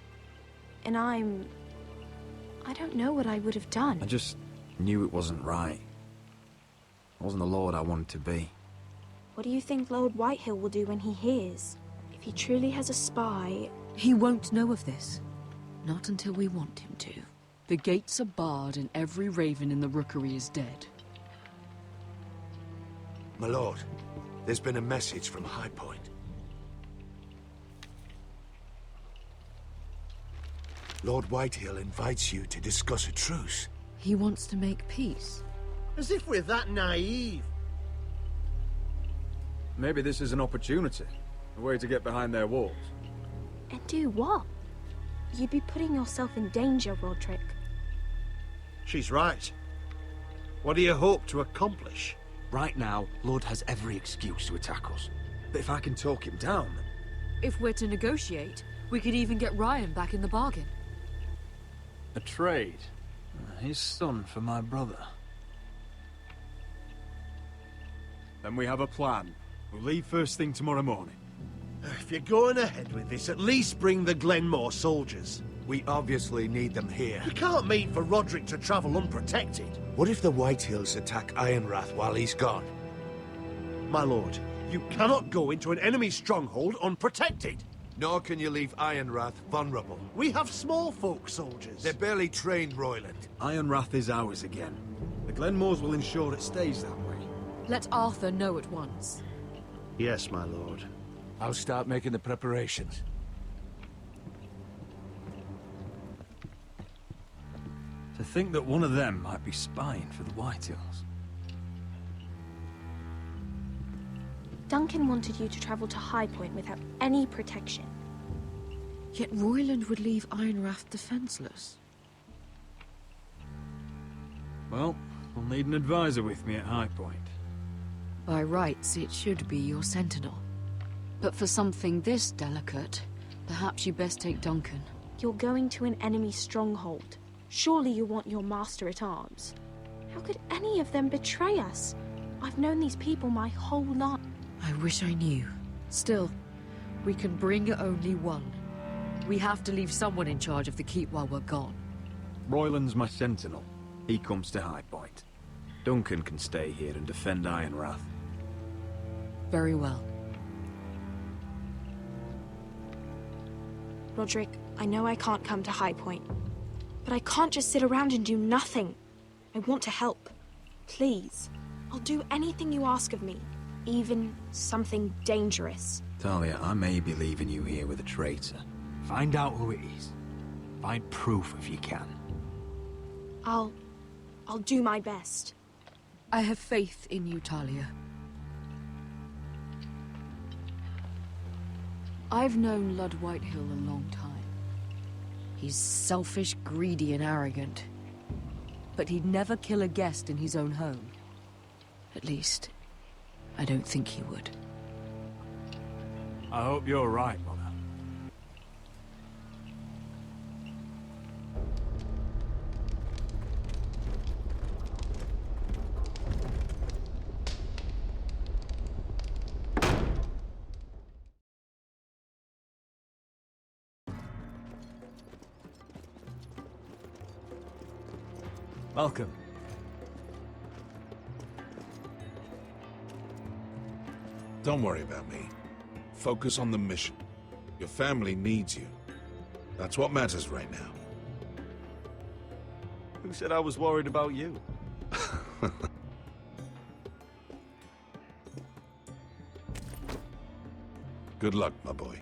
[SPEAKER 7] And I don't know what I would have done.
[SPEAKER 20] I just knew it wasn't right. I wasn't the Lord I wanted to be.
[SPEAKER 7] What do you think Lord Whitehill will do when he hears? If he truly has a spy...
[SPEAKER 12] He won't know of this. Not until we want him to. The gates are barred and every raven in the rookery is dead.
[SPEAKER 3] My lord, there's been a message from High Point. Lord Whitehill invites you to discuss a truce.
[SPEAKER 12] He wants to make peace.
[SPEAKER 5] As if we're that naive.
[SPEAKER 20] Maybe this is an opportunity. A way to get behind their walls.
[SPEAKER 7] And do what? You'd be putting yourself in danger, Roderick.
[SPEAKER 5] She's right. What do you hope to accomplish?
[SPEAKER 20] Right now, Lord has every excuse to attack us. But if I can talk him down...
[SPEAKER 12] If we're to negotiate, we could even get Ryan back in the bargain.
[SPEAKER 2] A trade? His son for my brother.
[SPEAKER 20] Then we have a plan. We'll leave first thing tomorrow morning.
[SPEAKER 5] If you're going ahead with this, at least bring the Glenmore soldiers.
[SPEAKER 3] We obviously need them here.
[SPEAKER 5] You can't mean for Roderick to travel unprotected.
[SPEAKER 3] What if the Whitehills attack Ironrath while he's gone?
[SPEAKER 5] My lord, you cannot go into an enemy stronghold unprotected.
[SPEAKER 3] Nor can you leave Ironrath vulnerable.
[SPEAKER 5] We have small folk soldiers.
[SPEAKER 3] They're barely trained, Royland.
[SPEAKER 20] Ironrath is ours again. The Glenmores will ensure it stays that way.
[SPEAKER 12] Let Arthur know at once.
[SPEAKER 5] Yes, my lord.
[SPEAKER 3] I'll start making the preparations.
[SPEAKER 2] To think that one of them might be spying for the Whitehills.
[SPEAKER 7] Duncan wanted you to travel to High Point without any protection.
[SPEAKER 12] Yet Royland would leave Ironrath defenseless.
[SPEAKER 2] Well, I'll need an advisor with me at High Point.
[SPEAKER 12] By rights, it should be your sentinel. But for something this delicate, perhaps you best take Duncan.
[SPEAKER 7] You're going to an enemy stronghold. Surely you want your master-at-arms. How could any of them betray us? I've known these people my whole life.
[SPEAKER 12] I wish I knew. Still, we can bring only one. We have to leave someone in charge of the keep while we're gone.
[SPEAKER 2] Royland's my sentinel. He comes to High Point. Duncan can stay here and defend Ironrath.
[SPEAKER 12] Very well.
[SPEAKER 7] Roderick, I know I can't come to High Point, but I can't just sit around and do nothing. I want to help. Please. I'll do anything you ask of me, even something dangerous.
[SPEAKER 2] Talia, I may be leaving you here with a traitor. Find out who it is. Find proof if you can.
[SPEAKER 7] I'll do my best.
[SPEAKER 12] I have faith in you, Talia. I've known Lud Whitehill a long time. He's selfish, greedy, and arrogant. But he'd never kill a guest in his own home. At least, I don't think he would.
[SPEAKER 2] I hope you're right, Mother.
[SPEAKER 4] Welcome.
[SPEAKER 3] Don't worry about me. Focus on the mission. Your family needs you. That's what matters right now.
[SPEAKER 4] Who said I was worried about you?
[SPEAKER 3] Good luck, my boy.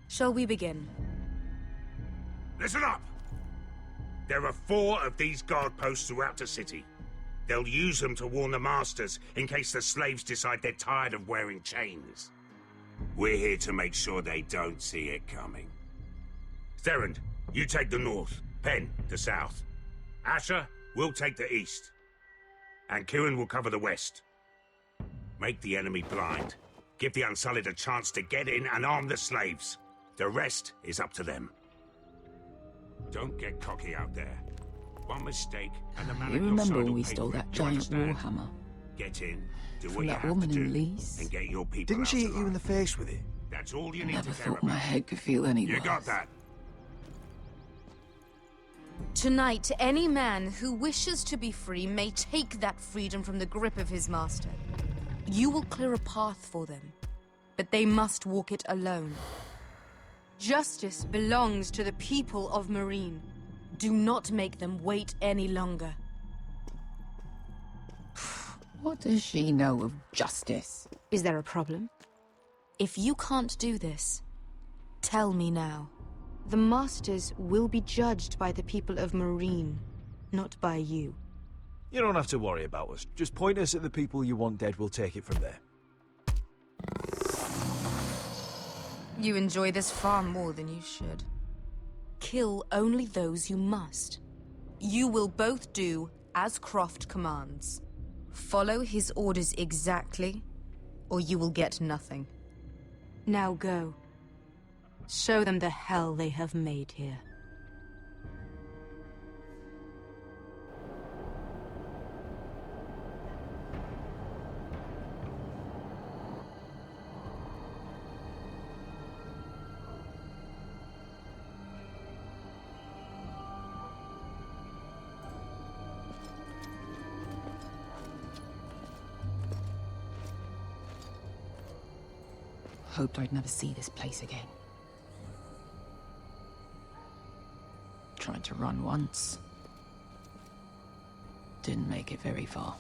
[SPEAKER 11] Shall we begin?
[SPEAKER 16] Listen up! There are 4 of these guard posts throughout the city. They'll use them to warn the masters in case the slaves decide they're tired of wearing chains. We're here to make sure they don't see it coming. Therend, you take the north. Penn, the south. Asher, we'll take the east. And Kieran will cover the west. Make the enemy blind. Give the Unsullied a chance to get in and arm the slaves. The rest is up to them. Don't get cocky out there. One mistake, and the man
[SPEAKER 8] You
[SPEAKER 16] at your
[SPEAKER 8] remember
[SPEAKER 16] side
[SPEAKER 8] when
[SPEAKER 16] will
[SPEAKER 8] we
[SPEAKER 16] pay
[SPEAKER 8] stole
[SPEAKER 16] for it.
[SPEAKER 8] that
[SPEAKER 16] You
[SPEAKER 8] giant
[SPEAKER 16] understand?
[SPEAKER 8] warhammer?
[SPEAKER 16] Get in, do
[SPEAKER 8] From
[SPEAKER 16] what you
[SPEAKER 8] that
[SPEAKER 16] have
[SPEAKER 8] woman
[SPEAKER 16] to
[SPEAKER 8] in
[SPEAKER 16] do,
[SPEAKER 8] Lee's?
[SPEAKER 16] and get your people
[SPEAKER 5] Didn't
[SPEAKER 16] out
[SPEAKER 5] she hit
[SPEAKER 16] alive.
[SPEAKER 5] you in the face with it?
[SPEAKER 16] That's all you need
[SPEAKER 8] Never
[SPEAKER 16] to care
[SPEAKER 8] thought
[SPEAKER 16] about.
[SPEAKER 8] my head could feel any
[SPEAKER 16] You
[SPEAKER 8] worse.
[SPEAKER 16] got that?
[SPEAKER 11] Tonight, any man who wishes to be free may take that freedom from the grip of his master. You will clear a path for them, but they must walk it alone. Justice belongs to the people of Meereen. Do not make them wait any longer.
[SPEAKER 8] What does she know of justice?
[SPEAKER 11] Is there a problem? If you can't do this, tell me now. The Masters will be judged by the people of Meereen, not by you.
[SPEAKER 4] You don't have to worry about us. Just point us at the people you want dead, we'll take it from there.
[SPEAKER 11] You enjoy this far more than you should. Kill only those you must. You will both do as Croft commands. Follow his orders exactly, or you will get nothing. Now go. Show them the hell they have made here.
[SPEAKER 8] Hoped I'd never see this place again. Tried to run once. Didn't make it very far.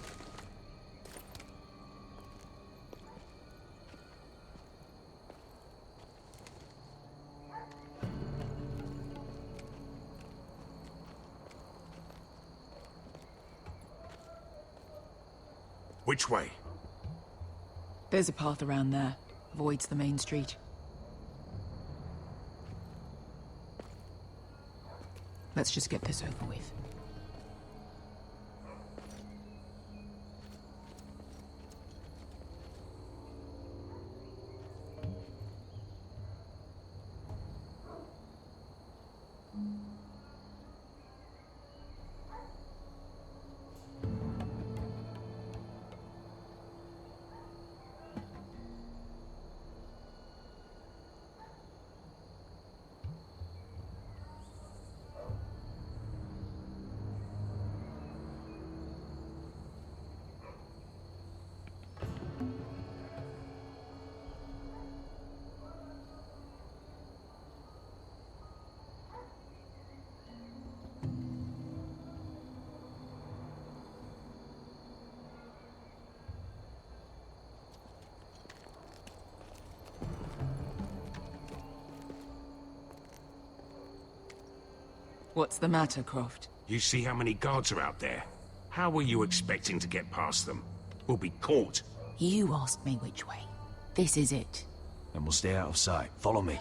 [SPEAKER 16] Which way?
[SPEAKER 8] There's a path around there. Avoids the main street. Let's just get this over with. What's the matter, Croft?
[SPEAKER 16] You see how many guards are out there? How were you expecting to get past them? We'll be caught.
[SPEAKER 8] You asked me which way. This is it.
[SPEAKER 20] Then we'll stay out of sight. Follow me.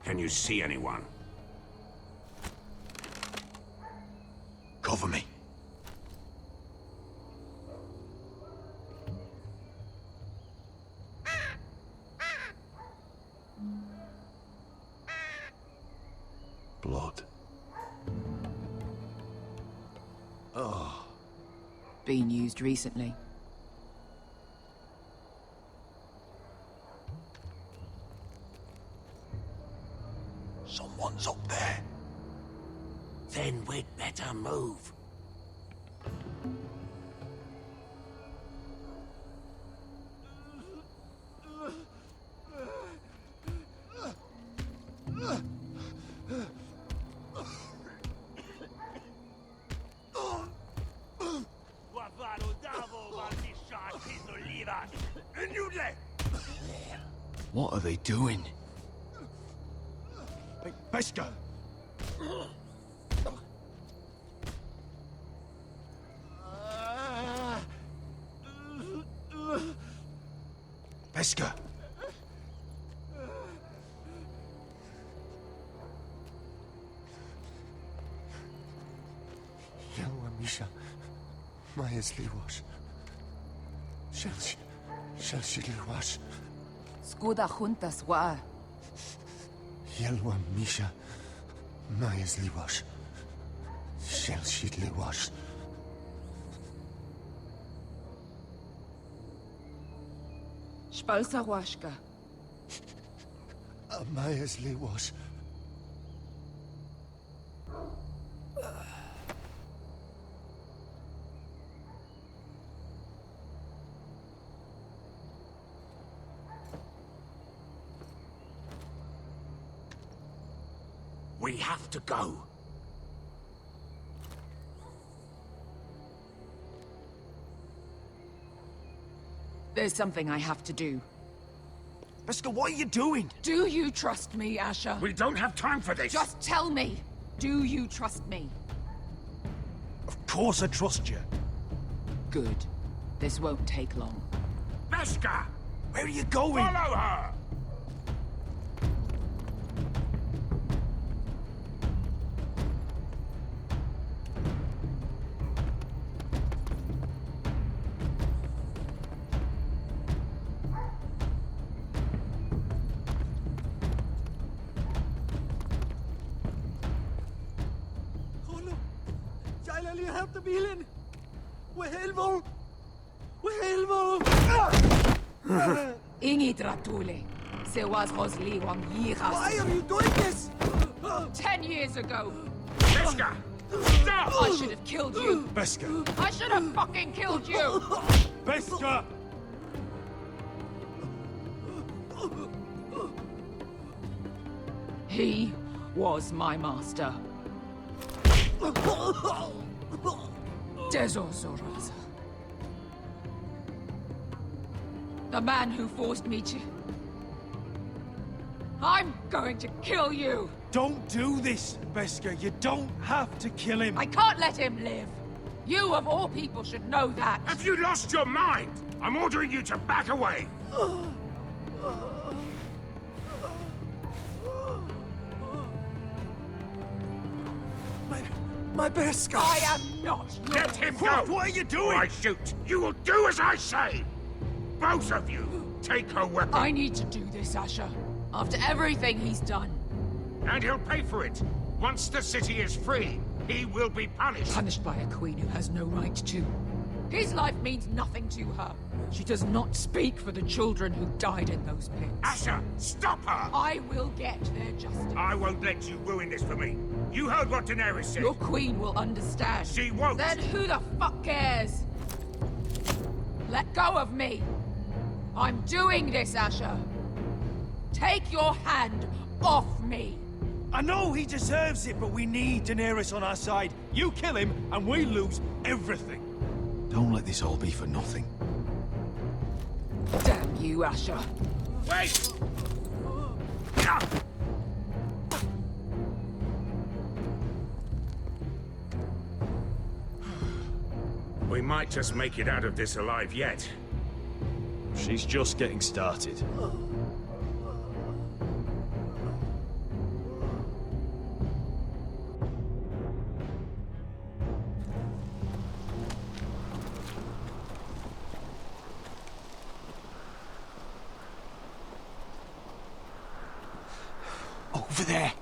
[SPEAKER 16] Can you see anyone?
[SPEAKER 20] Cover me. Blood. Oh.
[SPEAKER 8] Been used recently.
[SPEAKER 16] Someone's up there. Then we'd better move.
[SPEAKER 20] What are they doing?
[SPEAKER 5] Pesca!
[SPEAKER 20] Pesca!
[SPEAKER 22] Yelwa Misha, Maya's Liwash. Shall she Liwash?
[SPEAKER 8] Skuda juntas wa.
[SPEAKER 22] Yelwa Misha, Maya's Liwash. Shall she Liwash?
[SPEAKER 8] Spalsa washka.
[SPEAKER 22] Maya's Liwash.
[SPEAKER 16] We have to go.
[SPEAKER 8] There's something I have to do.
[SPEAKER 5] Pesca, what are you doing?
[SPEAKER 8] Do you trust me, Asher?
[SPEAKER 16] We don't have time for this.
[SPEAKER 8] Just tell me. Do you trust me?
[SPEAKER 5] Of course I trust you.
[SPEAKER 8] Good. This won't take long.
[SPEAKER 16] Pesca!
[SPEAKER 5] Where are you going?
[SPEAKER 16] Follow her!
[SPEAKER 4] Help the Milan! We're Helvo! We're Helvo!
[SPEAKER 8] Ingi Dratule. Se was Rosli Wang Yiras.
[SPEAKER 4] Why are you doing this?
[SPEAKER 8] 10 years ago,
[SPEAKER 16] Beskha! Stop!
[SPEAKER 1] I should have killed you.
[SPEAKER 24] Beskha!
[SPEAKER 1] I should have fucking killed you.
[SPEAKER 24] Beskha!
[SPEAKER 1] He was my master. Dezor Zoraza. The man who forced me to... I'm going to kill you!
[SPEAKER 24] Don't do this, Beskha. You don't have to kill him.
[SPEAKER 1] I can't let him live! You, of all people, should know that!
[SPEAKER 16] Have you lost your mind? I'm ordering you to back away!
[SPEAKER 24] My Beskha!
[SPEAKER 1] I am not yours!
[SPEAKER 16] Let him go!
[SPEAKER 24] What are you doing?
[SPEAKER 16] Or I shoot! You will do as I say! Both of you, take her weapon!
[SPEAKER 1] I need to do this, Asher. After everything he's done.
[SPEAKER 16] And he'll pay for it! Once the city is free, he will be punished!
[SPEAKER 1] Punished by a queen who has no right to. His life means nothing to her. She does not speak for the children who died in those pits.
[SPEAKER 16] Asher, stop her!
[SPEAKER 1] I will get their justice.
[SPEAKER 16] I won't let you ruin this for me. You heard what Daenerys said.
[SPEAKER 1] Your queen will understand.
[SPEAKER 16] She won't.
[SPEAKER 1] Then who the fuck cares? Let go of me. I'm doing this, Asher. Take your hand off me.
[SPEAKER 24] I know he deserves it, but we need Daenerys on our side. You kill him, and we lose everything.
[SPEAKER 20] Don't let this all be for nothing.
[SPEAKER 1] Damn you, Asher.
[SPEAKER 16] Wait! We might just make it out of this alive yet.
[SPEAKER 24] She's just getting started.
[SPEAKER 6] Over there!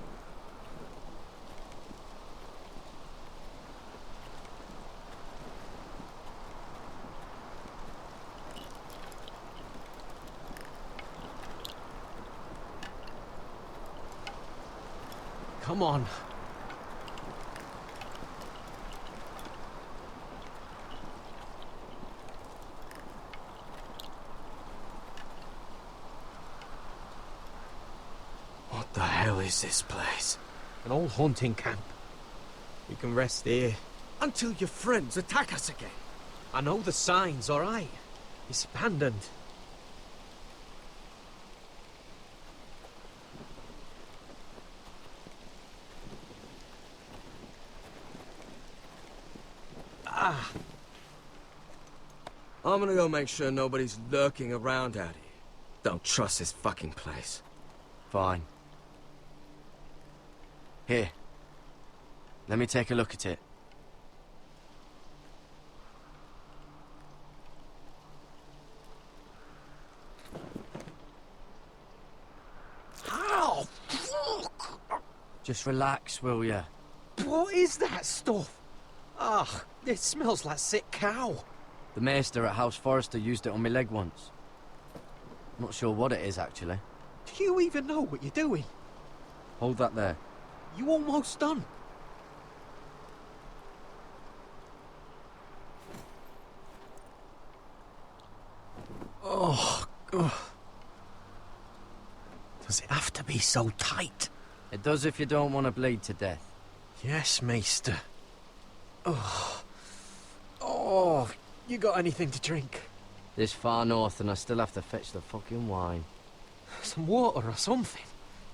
[SPEAKER 6] Come on. What the hell is this place? An old hunting camp. We can rest here. Until your friends attack us again. I know the signs, alright? It's abandoned. I'm gonna go make sure nobody's lurking around out here. Don't trust this fucking place.
[SPEAKER 10] Fine. Here. Let me take a look at it.
[SPEAKER 6] How? Fuck!
[SPEAKER 10] Just relax, will ya?
[SPEAKER 6] What is that stuff? Ah, it smells like sick cow.
[SPEAKER 10] The maester at House Forrester used it on my leg once. Not sure what it is, actually.
[SPEAKER 6] Do you even know what you're doing?
[SPEAKER 10] Hold that there.
[SPEAKER 6] You almost done. Oh, ugh. Does it have to be so tight?
[SPEAKER 10] It does if you don't want to bleed to death.
[SPEAKER 6] Yes, maester. Oh. Oh, you got anything to drink?
[SPEAKER 10] This far north and I still have to fetch the fucking wine.
[SPEAKER 6] Some water or something,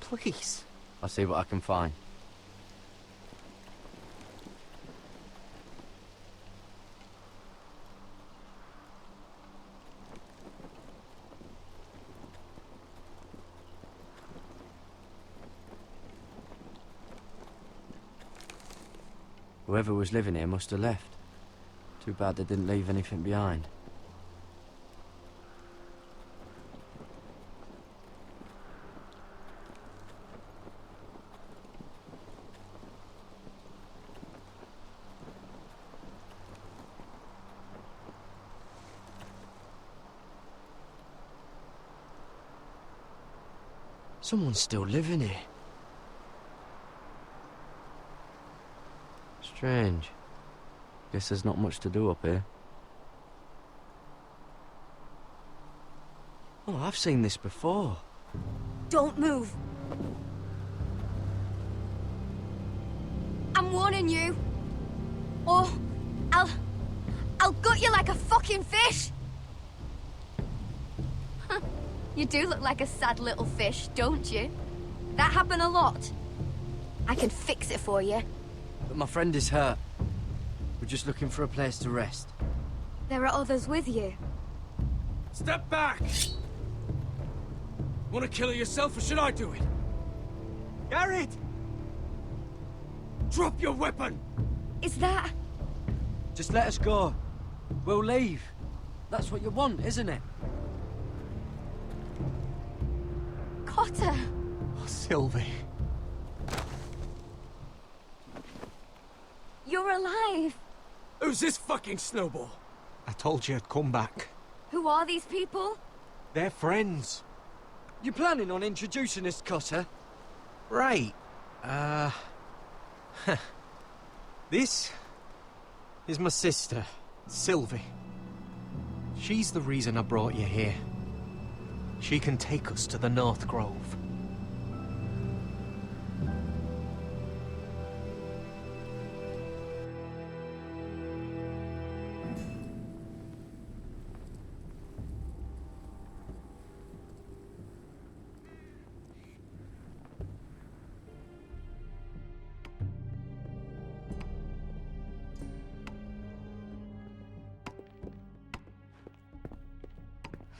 [SPEAKER 6] please.
[SPEAKER 10] I'll see what I can find. Whoever was living here must have left. Too bad they didn't leave anything behind. Someone's still living here. Strange. Guess there's not much to do up here. Oh, I've seen this before.
[SPEAKER 21] Don't move. I'm warning you. Or I'll gut you like a fucking fish. You do look like a sad little fish, don't you? That happen a lot. I can fix it for you.
[SPEAKER 10] But my friend is hurt. We're just looking for a place to rest.
[SPEAKER 21] There are others with you.
[SPEAKER 4] Step back! Want to kill her yourself, or should I do it? Garrett! Drop your weapon!
[SPEAKER 21] Is that...
[SPEAKER 10] Just let us go. We'll leave. That's what you want, isn't it?
[SPEAKER 21] Cotter!
[SPEAKER 6] Oh, Sylvie.
[SPEAKER 21] You're alive!
[SPEAKER 4] Who's this fucking snowball?
[SPEAKER 6] I told you I'd come back.
[SPEAKER 21] Who are these people?
[SPEAKER 6] They're friends.
[SPEAKER 10] You planning on introducing us, Cotter?
[SPEAKER 6] Right. This is my sister, Sylvie. She's the reason I brought you here. She can take us to the North Grove.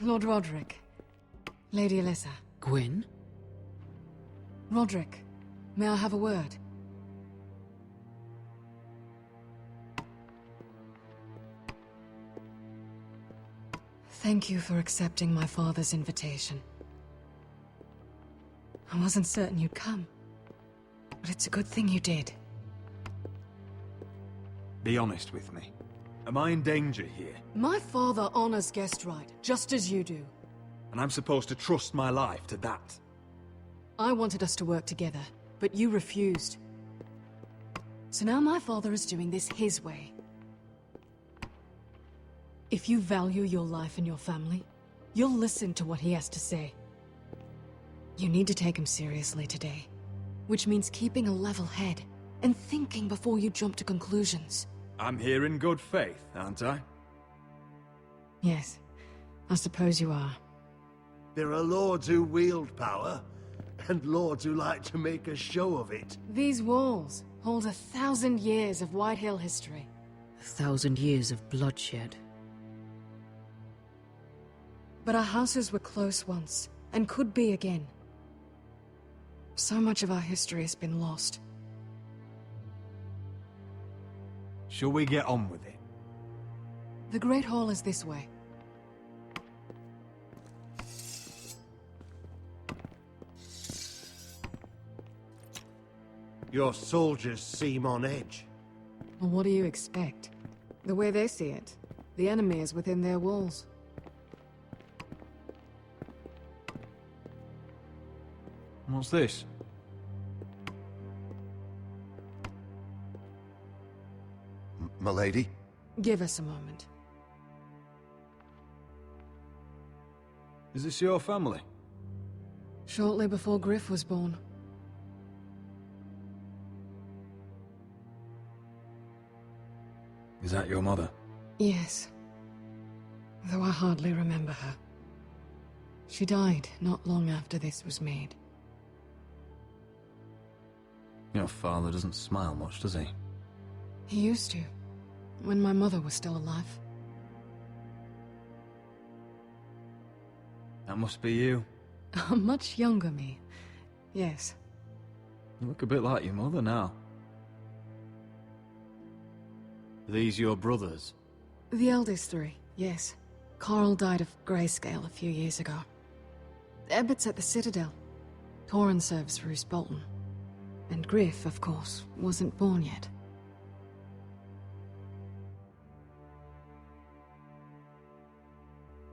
[SPEAKER 14] Lord Roderick. Lady Alyssa.
[SPEAKER 12] Gwyn?
[SPEAKER 14] Roderick, may I have a word? Thank you for accepting my father's invitation. I wasn't certain you'd come, but it's a good thing you did.
[SPEAKER 2] Be honest with me. Am I in danger here?
[SPEAKER 14] My father honors guest right, just as you do.
[SPEAKER 2] And I'm supposed to trust my life to that?
[SPEAKER 14] I wanted us to work together, but you refused. So now my father is doing this his way. If you value your life and your family, you'll listen to what he has to say. You need to take him seriously today, which means keeping a level head and thinking before you jump to conclusions.
[SPEAKER 2] I'm here in good faith, aren't I?
[SPEAKER 14] Yes, I suppose you are.
[SPEAKER 5] There are lords who wield power, and lords who like to make a show of it.
[SPEAKER 14] These walls hold 1,000 years of White Hill history.
[SPEAKER 12] 1,000 years of bloodshed.
[SPEAKER 14] But our houses were close once, and could be again. So much of our history has been lost.
[SPEAKER 2] Shall we get on with it?
[SPEAKER 14] The Great Hall is this way.
[SPEAKER 5] Your soldiers seem on edge.
[SPEAKER 14] Well, what do you expect? The way they see it, the enemy is within their walls.
[SPEAKER 2] What's this?
[SPEAKER 22] Milady?
[SPEAKER 14] Give us a moment.
[SPEAKER 2] Is this your family?
[SPEAKER 14] Shortly before Griff was born.
[SPEAKER 2] Is that your mother?
[SPEAKER 14] Yes. Though I hardly remember her. She died not long after this was made.
[SPEAKER 2] Your father doesn't smile much, does he?
[SPEAKER 14] He used to, when my mother was still alive.
[SPEAKER 2] That must be you.
[SPEAKER 14] A much younger me. Yes.
[SPEAKER 2] You look a bit like your mother now. Are these your brothers?
[SPEAKER 14] The eldest three, yes. Carl died of grayscale a few years ago. Ebbett's at the Citadel. Torrhen serves for Roose Bolton. And Griff, of course, wasn't born yet.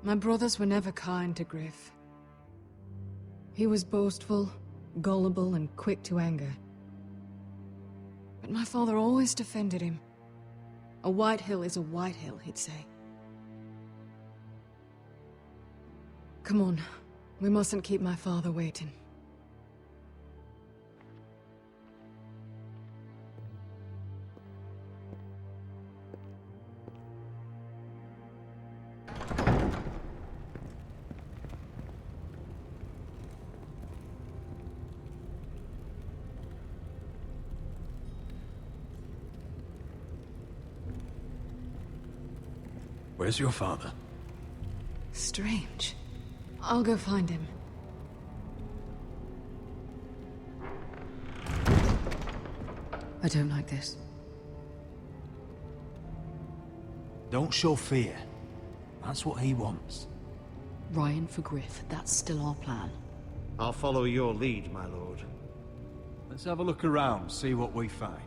[SPEAKER 14] My brothers were never kind to Griff. He was boastful, gullible, and quick to anger. But But my father always defended him. A White Hill is a White Hill, he'd say. Come on. We mustn't keep my father waiting.
[SPEAKER 2] Where's your father?
[SPEAKER 14] Strange. I'll go find him.
[SPEAKER 12] I don't like this.
[SPEAKER 4] Don't show fear. That's what he wants.
[SPEAKER 12] Ryan for Griff, that's still our plan.
[SPEAKER 5] I'll follow your lead, my lord.
[SPEAKER 4] Let's have a look around, see what we find.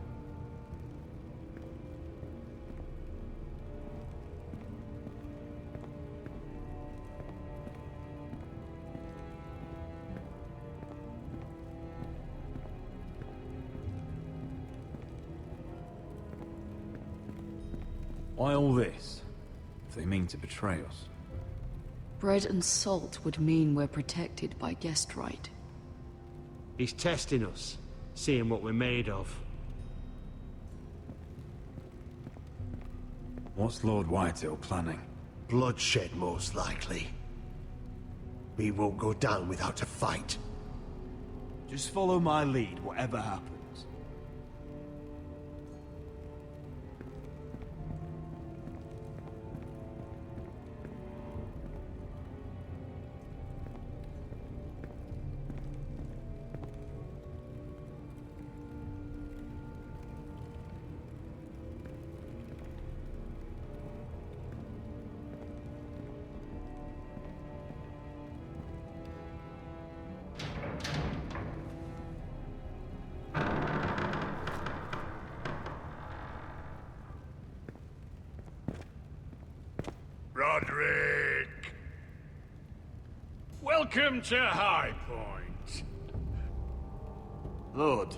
[SPEAKER 2] Why all this? If they mean to betray us.
[SPEAKER 12] Bread and salt would mean we're protected by guest right.
[SPEAKER 5] He's testing us, seeing what we're made of.
[SPEAKER 2] What's Lord Whitehill planning?
[SPEAKER 22] Bloodshed, most likely. We won't go down without a fight.
[SPEAKER 4] Just follow my lead, whatever happens.
[SPEAKER 16] Roderick! Welcome to High Point.
[SPEAKER 24] Lord,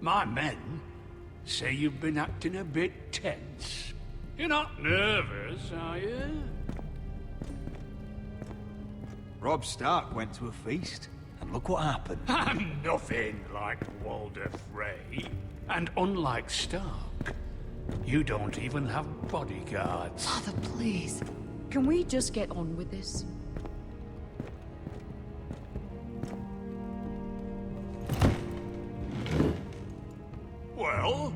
[SPEAKER 24] my men say you've been acting a bit tense.
[SPEAKER 16] You're not nervous, are you?
[SPEAKER 4] Robb Stark went to a feast, and look what happened.
[SPEAKER 16] I'm nothing like Walder Frey. And unlike Stark, you don't even have bodyguards.
[SPEAKER 12] Father, please. Can we just get on with this?
[SPEAKER 16] Well?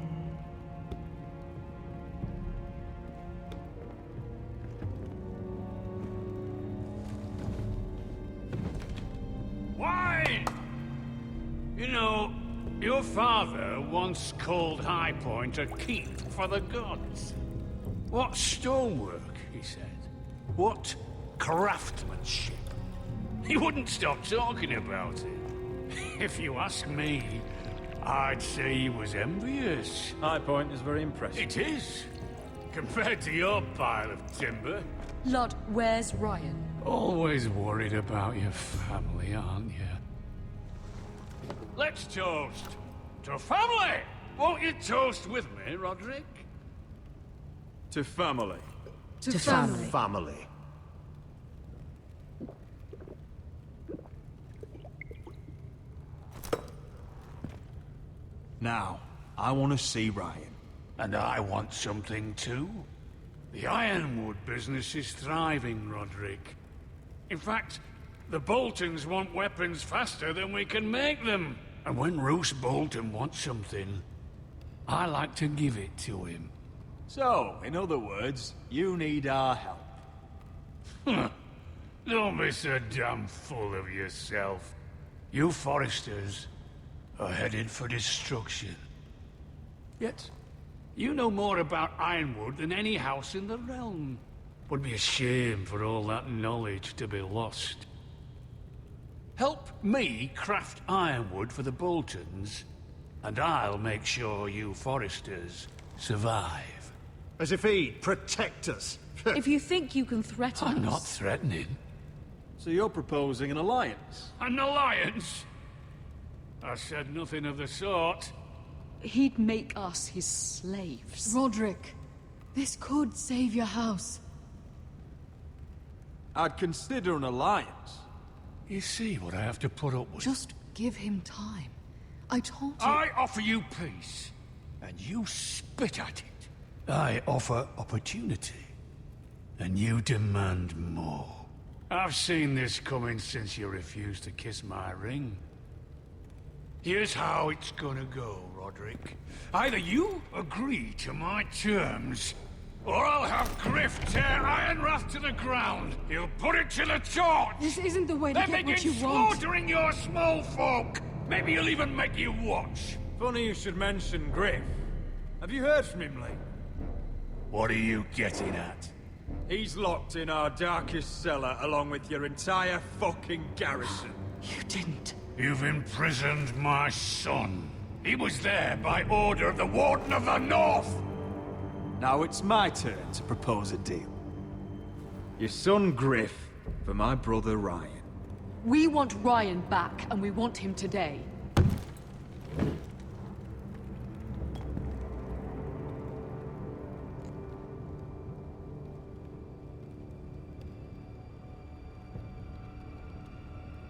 [SPEAKER 16] Why? You know, your father once called High Point a keep for the gods. What stonework, he said. What craftsmanship. He wouldn't stop talking about it. If you ask me, I'd say he was envious.
[SPEAKER 2] High Point is very impressive.
[SPEAKER 16] It is. Compared to your pile of timber.
[SPEAKER 12] Lord, where's Ryan?
[SPEAKER 16] Always worried about your family, aren't you? Let's toast to family! Won't you toast with me, Roderick?
[SPEAKER 2] To family.
[SPEAKER 14] To family.
[SPEAKER 22] Family.
[SPEAKER 4] Now, I want to see Ryan.
[SPEAKER 16] And I want something too. The Ironwood business is thriving, Roderick. In fact, the Boltons want weapons faster than we can make them. And when Roose Bolton wants something, I like to give it to him.
[SPEAKER 4] So, in other words, you need our help.
[SPEAKER 16] Don't be so damn full of yourself. You Forresters are headed for destruction. Yet, you know more about Ironwood than any house in the realm. Would be a shame for all that knowledge to be lost. Help me craft ironwood for the Boltons, and I'll make sure you Forresters survive.
[SPEAKER 5] As if he'd protect us.
[SPEAKER 12] If you think you can threaten us...
[SPEAKER 16] I'm not threatening.
[SPEAKER 2] So you're proposing an alliance?
[SPEAKER 16] An alliance? I said nothing of the sort.
[SPEAKER 12] he'd make us his slaves.
[SPEAKER 14] Roderick, this could save your house.
[SPEAKER 2] I'd consider an alliance.
[SPEAKER 3] You see what I have to put up with?
[SPEAKER 14] Just give him time. I told you...
[SPEAKER 3] I offer you peace, and you spit at it. I offer opportunity, and you demand more. I've seen this coming since you refused to kiss my ring. Here's how it's gonna go, Roderick. Either you agree to my terms, or I'll have Griff tear Ironrath to the ground. He'll put it to the torch.
[SPEAKER 14] This isn't the way to
[SPEAKER 3] then
[SPEAKER 14] get what
[SPEAKER 3] begin
[SPEAKER 14] you want.
[SPEAKER 3] slaughtering your small folk. Maybe he'll even make you watch.
[SPEAKER 2] Funny you should mention Griff. Have you heard from him lately?
[SPEAKER 3] What are you getting at?
[SPEAKER 2] He's locked in our darkest cellar along with your entire fucking garrison.
[SPEAKER 14] You didn't.
[SPEAKER 3] You've imprisoned my son. He was there by order of the Warden of the North.
[SPEAKER 2] Now it's my turn to propose a deal. Your son Griff for my brother Ryan.
[SPEAKER 12] We want Ryan back, and we want him today.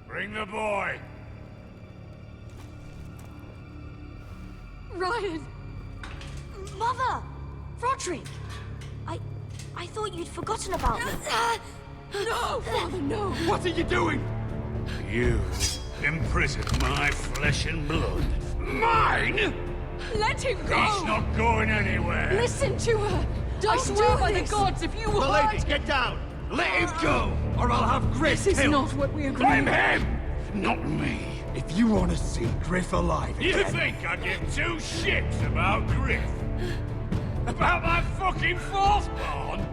[SPEAKER 3] Bring the boy.
[SPEAKER 21] Ryan! Mother! Roderick! I thought you'd forgotten about me.
[SPEAKER 12] No, Father, no!
[SPEAKER 2] What are you doing?
[SPEAKER 3] You imprisoned my flesh and blood. Mine?
[SPEAKER 12] Let him go!
[SPEAKER 3] He's not going anywhere.
[SPEAKER 12] Listen to her! I swear by the gods, if you
[SPEAKER 5] The
[SPEAKER 12] hurt...
[SPEAKER 5] ladies, get down!
[SPEAKER 3] Let him go, or I'll have Griff
[SPEAKER 12] This is
[SPEAKER 3] killed.
[SPEAKER 12] not what we agreed.
[SPEAKER 3] Blame him, not me.
[SPEAKER 2] If you want to see Griff alive again...
[SPEAKER 3] You think I give two shits about Griff? About my fucking fourthborn?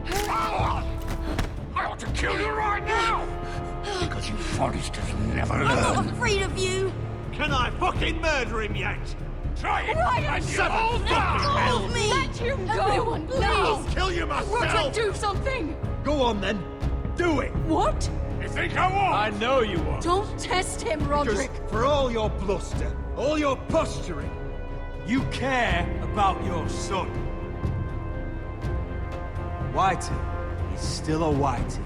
[SPEAKER 3] I ought to kill you right now! Because you Forresters never learn.
[SPEAKER 21] I'm not afraid of you!
[SPEAKER 5] Can I fucking murder him yet?
[SPEAKER 3] Try it!
[SPEAKER 12] Ryan,
[SPEAKER 3] and you'll
[SPEAKER 5] seven
[SPEAKER 3] all
[SPEAKER 5] fucking
[SPEAKER 3] die!
[SPEAKER 5] hell!
[SPEAKER 21] me!
[SPEAKER 12] Let him go!
[SPEAKER 21] Everyone, please!
[SPEAKER 5] I'll kill you myself!
[SPEAKER 12] Roderick, do something!
[SPEAKER 2] Go on then. Do it.
[SPEAKER 12] What?
[SPEAKER 3] You think I won't?
[SPEAKER 2] I know you won't.
[SPEAKER 12] Don't test him, Roderick!
[SPEAKER 2] Because for all your bluster, all your posturing, you care about your son. Whitey is still a Whitey.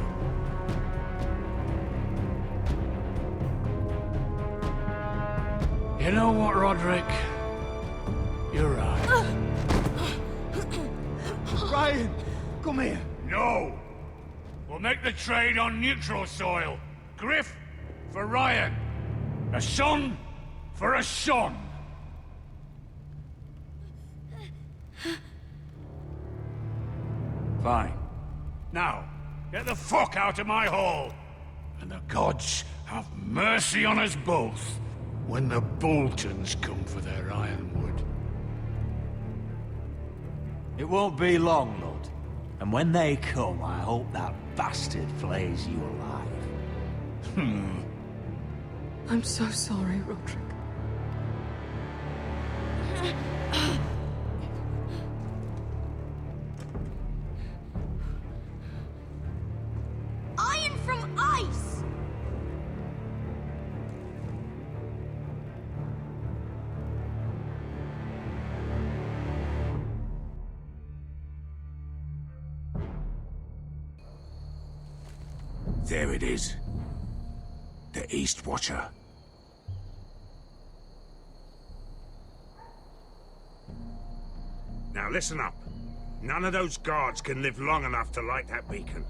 [SPEAKER 3] You know what, Roderick? You're right.
[SPEAKER 2] Ryan, come here.
[SPEAKER 3] No! We'll make the trade on neutral soil. Griff for Ryan. A son for a son.
[SPEAKER 2] Fine.
[SPEAKER 3] Now, get the fuck out of my hall. And the gods have mercy on us both when the Boltons come for their ironwood.
[SPEAKER 2] It won't be long, Lord. And when they come, I hope that bastard flays you alive.
[SPEAKER 14] I'm so sorry, Roderick.
[SPEAKER 21] Iron from ice!
[SPEAKER 3] There it is. The East Watcher. Now listen up. None of those guards can live long enough to light that beacon.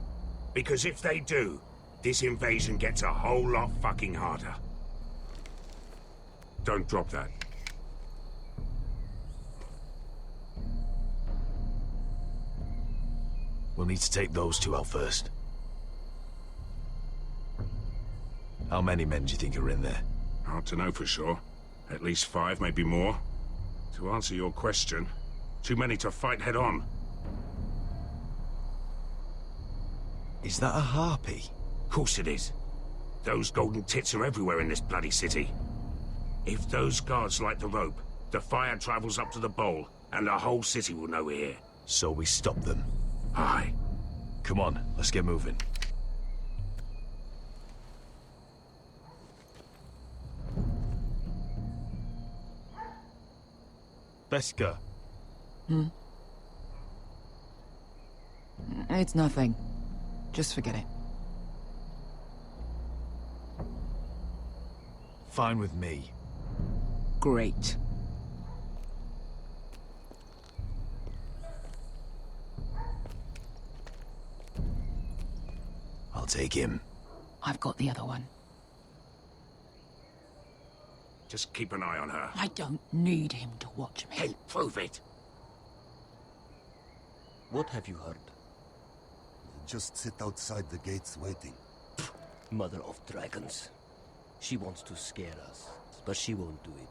[SPEAKER 3] Because if they do, this invasion gets a whole lot fucking harder. Don't drop that.
[SPEAKER 13] We'll need to take those two out first. How many men do you think are in there?
[SPEAKER 3] Hard to know for sure. At least 5, maybe more. To answer your question, too many to fight head on.
[SPEAKER 13] Is that a harpy?
[SPEAKER 3] Of course it is. Those golden tits are everywhere in this bloody city. If those guards light the rope, the fire travels up to the bowl, and the whole city will know we're here.
[SPEAKER 13] So we stop them.
[SPEAKER 3] Aye.
[SPEAKER 13] Come on, let's get moving. Best go.
[SPEAKER 8] It's nothing. Just forget it.
[SPEAKER 13] Fine with me.
[SPEAKER 8] Great.
[SPEAKER 13] I'll take him.
[SPEAKER 8] I've got the other one.
[SPEAKER 16] Just keep an eye on her.
[SPEAKER 8] I don't need him to watch me.
[SPEAKER 16] Hey, prove it.
[SPEAKER 25] What have you heard?
[SPEAKER 22] Just sit outside the gates waiting.
[SPEAKER 25] Mother of dragons. She wants to scare us, but she won't do it.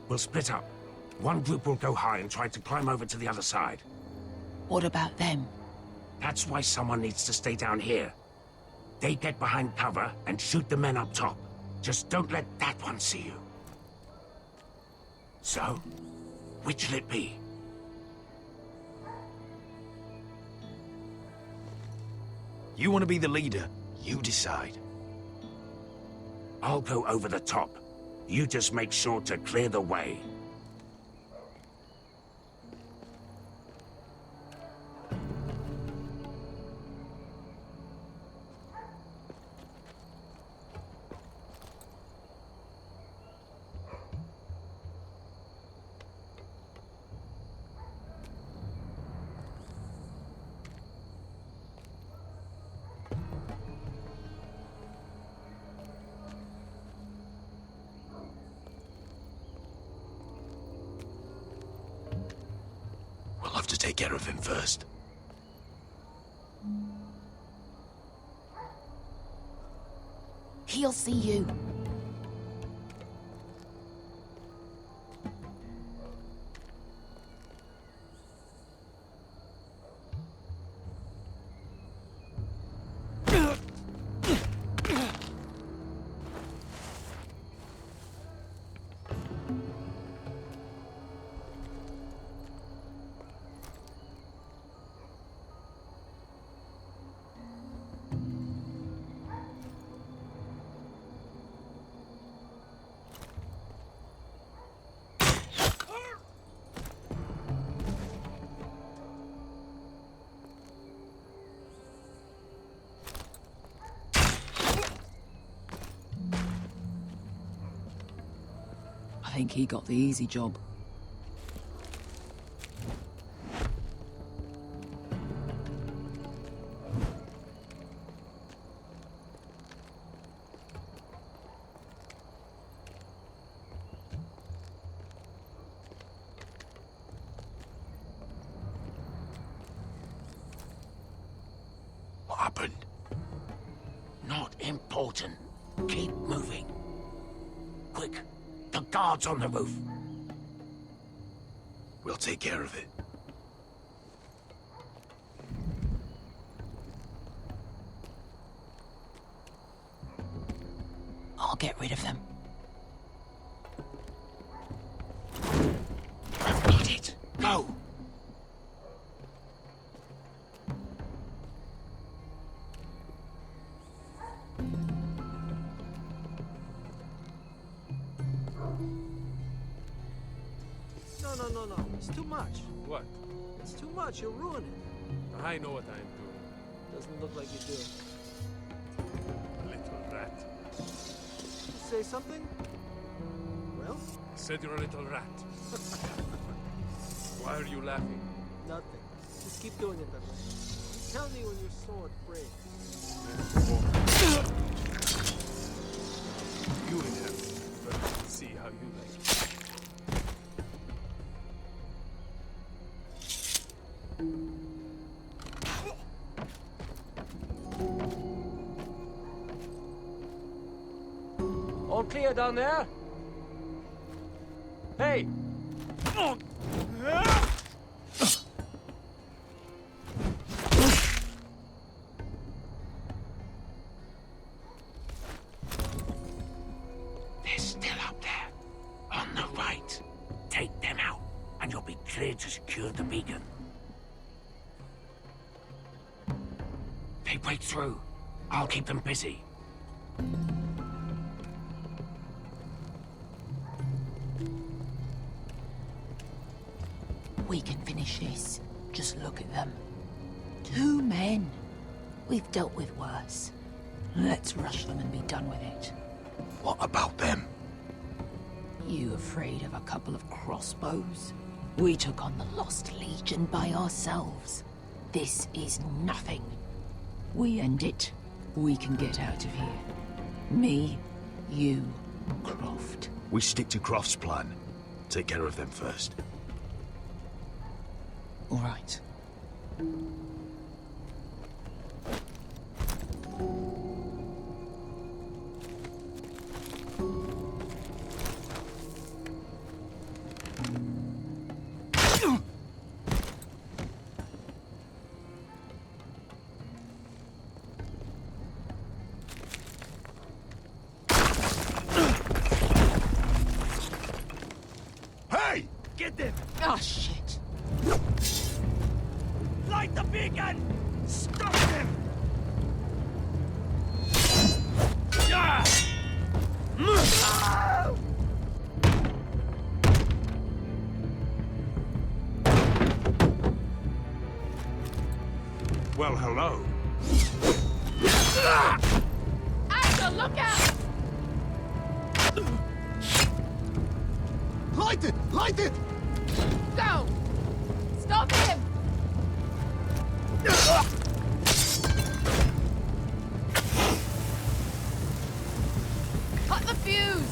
[SPEAKER 16] We'll split up. One group will go high and try to climb over to the other side.
[SPEAKER 8] What about them?
[SPEAKER 16] That's why someone needs to stay down here. They get behind cover and shoot the men up top. Just don't let that one see you. So, which'll it be?
[SPEAKER 13] You want to be the leader? You decide.
[SPEAKER 16] I'll go over the top. You just make sure to clear the way.
[SPEAKER 13] We'll have to take care of him first.
[SPEAKER 8] He'll see you. I think he got the easy job.
[SPEAKER 13] What happened?
[SPEAKER 16] Not important. Keep moving. Quick. The guards on the roof.
[SPEAKER 13] We'll take care of it.
[SPEAKER 8] I'll get rid of them.
[SPEAKER 16] I've got it. Go.
[SPEAKER 4] No. It's too much.
[SPEAKER 15] What?
[SPEAKER 4] It's too much. You'll ruin it.
[SPEAKER 15] I know what I'm doing.
[SPEAKER 4] Doesn't look like you do.
[SPEAKER 15] Little rat.
[SPEAKER 4] You say something? Well?
[SPEAKER 15] Said you're a little rat. Why are you laughing?
[SPEAKER 4] Nothing. Just keep doing it that way. Tell me when your sword breaks.
[SPEAKER 15] You inherit it, but see how you like it.
[SPEAKER 25] All clear down there? Hey!
[SPEAKER 9] needed to secure the beacon. They break through. I'll keep them busy.
[SPEAKER 8] We can finish this. Just look at them. 2 men. We've dealt with worse. Let's rush them and be done with it.
[SPEAKER 13] What about them?
[SPEAKER 8] You afraid of a couple of crossbows? We took on the Lost Legion by ourselves. This is nothing. We end it. We can get out of here. Me, you, Croft.
[SPEAKER 13] We stick to Croft's plan. Take care of them first.
[SPEAKER 8] All right.
[SPEAKER 24] Hey! Get them!
[SPEAKER 1] Oh, shit.
[SPEAKER 24] Light the beacon! Stop them!
[SPEAKER 16] Well, hello.
[SPEAKER 1] Asher, look out!
[SPEAKER 24] Light it! Light it!
[SPEAKER 1] Go! Stop him! Cut the fuse!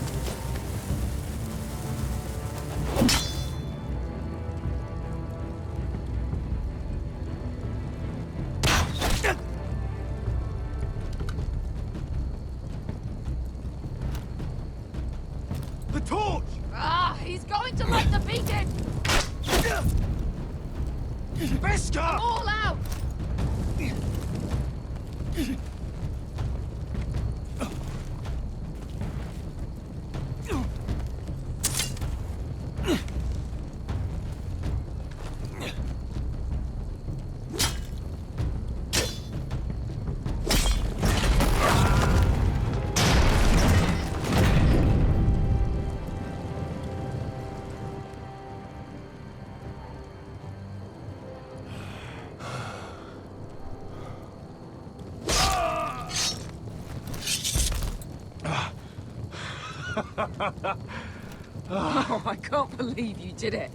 [SPEAKER 24] The torch!
[SPEAKER 1] Ah, he's going to light the beacon!
[SPEAKER 24] Beskar!
[SPEAKER 1] All out! Oh, I can't believe you did it.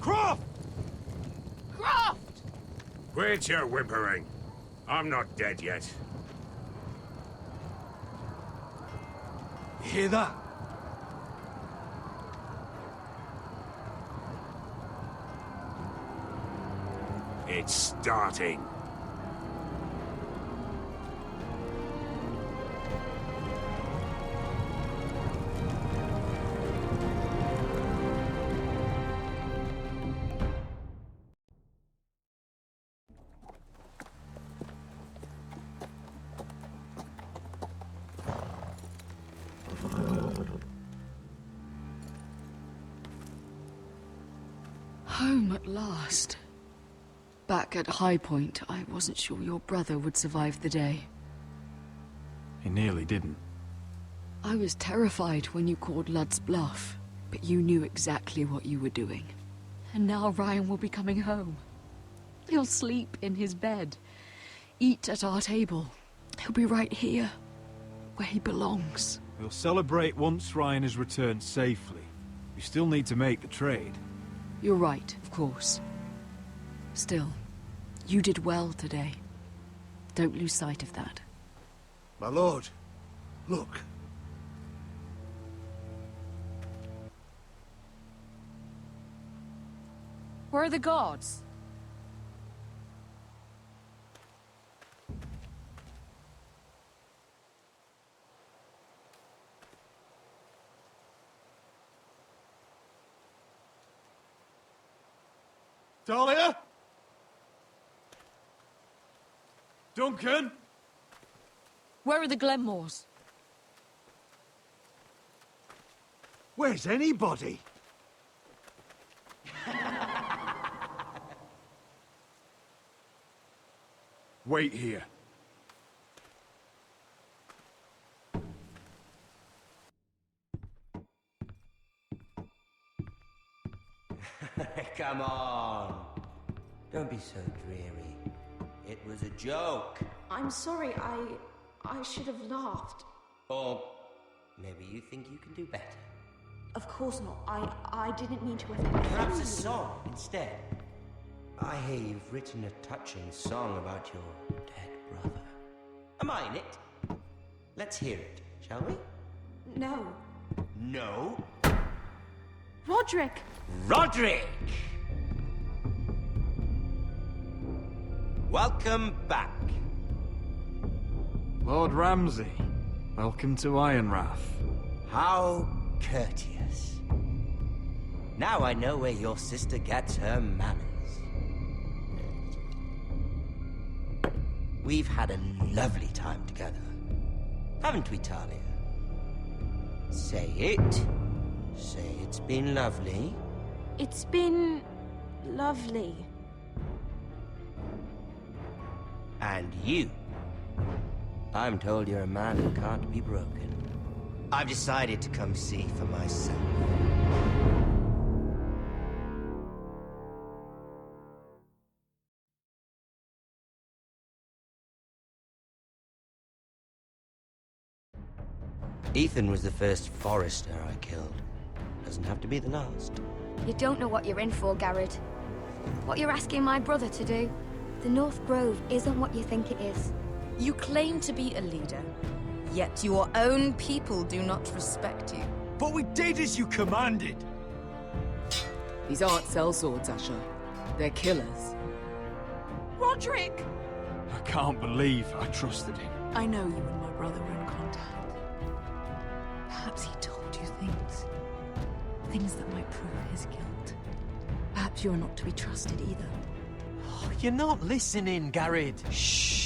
[SPEAKER 24] Croft!
[SPEAKER 1] Croft!
[SPEAKER 16] Quit your whimpering. I'm not dead yet.
[SPEAKER 24] You hear that?
[SPEAKER 16] It's starting.
[SPEAKER 12] Home at last. Back at High Point, I wasn't sure your brother would survive the day.
[SPEAKER 20] He nearly didn't.
[SPEAKER 12] I was terrified when you called Ludd's bluff, but you knew exactly what you were doing. And now Ryan will be coming home. He'll sleep in his bed, eat at our table. He'll be right here, where he belongs.
[SPEAKER 20] We'll celebrate once Ryan has returned safely. We still need to make the trade.
[SPEAKER 12] You're right, of course. Still, you did well today. Don't lose sight of that.
[SPEAKER 5] My lord, look.
[SPEAKER 1] Where are the guards?
[SPEAKER 24] Dahlia? Duncan?
[SPEAKER 12] Where are the Glenmores?
[SPEAKER 5] Where's anybody?
[SPEAKER 3] Wait here.
[SPEAKER 7] Come on. Don't be so dreary. It was a joke.
[SPEAKER 17] I'm sorry, I should have laughed.
[SPEAKER 7] Or maybe you think you can do better.
[SPEAKER 17] Of course not. I didn't mean to offend you.
[SPEAKER 7] Perhaps a song instead. I hear you've written a touching song about your dead brother. Am I in it? Let's hear it, shall we?
[SPEAKER 17] No.
[SPEAKER 7] No?
[SPEAKER 17] Roderick!
[SPEAKER 7] Roderick! Welcome back.
[SPEAKER 20] Lord Ramsay, welcome to Ironrath.
[SPEAKER 7] How courteous. Now I know where your sister gets her manners. We've had a lovely time together. Haven't we, Talia? Say it. Say it's been lovely.
[SPEAKER 17] It's been... lovely.
[SPEAKER 7] And you. I'm told you're a man who can't be broken. I've decided to come see for myself. Ethan was the first Forrester I killed. Doesn't have to be the last.
[SPEAKER 21] You don't know what you're in for, Garrett. What you're asking my brother to do. The North Grove isn't what you think it is.
[SPEAKER 8] You claim to be a leader, yet your own people do not respect you.
[SPEAKER 24] But we did as you commanded!
[SPEAKER 8] These aren't sellswords, Asher. They're killers.
[SPEAKER 17] Roderick!
[SPEAKER 3] I can't believe I trusted him.
[SPEAKER 14] I know you and my brother were in contact. Perhaps he told you things. Things that might prove his guilt. Perhaps you're not to be trusted either.
[SPEAKER 6] Oh, you're not listening, Garrett.
[SPEAKER 7] Shh.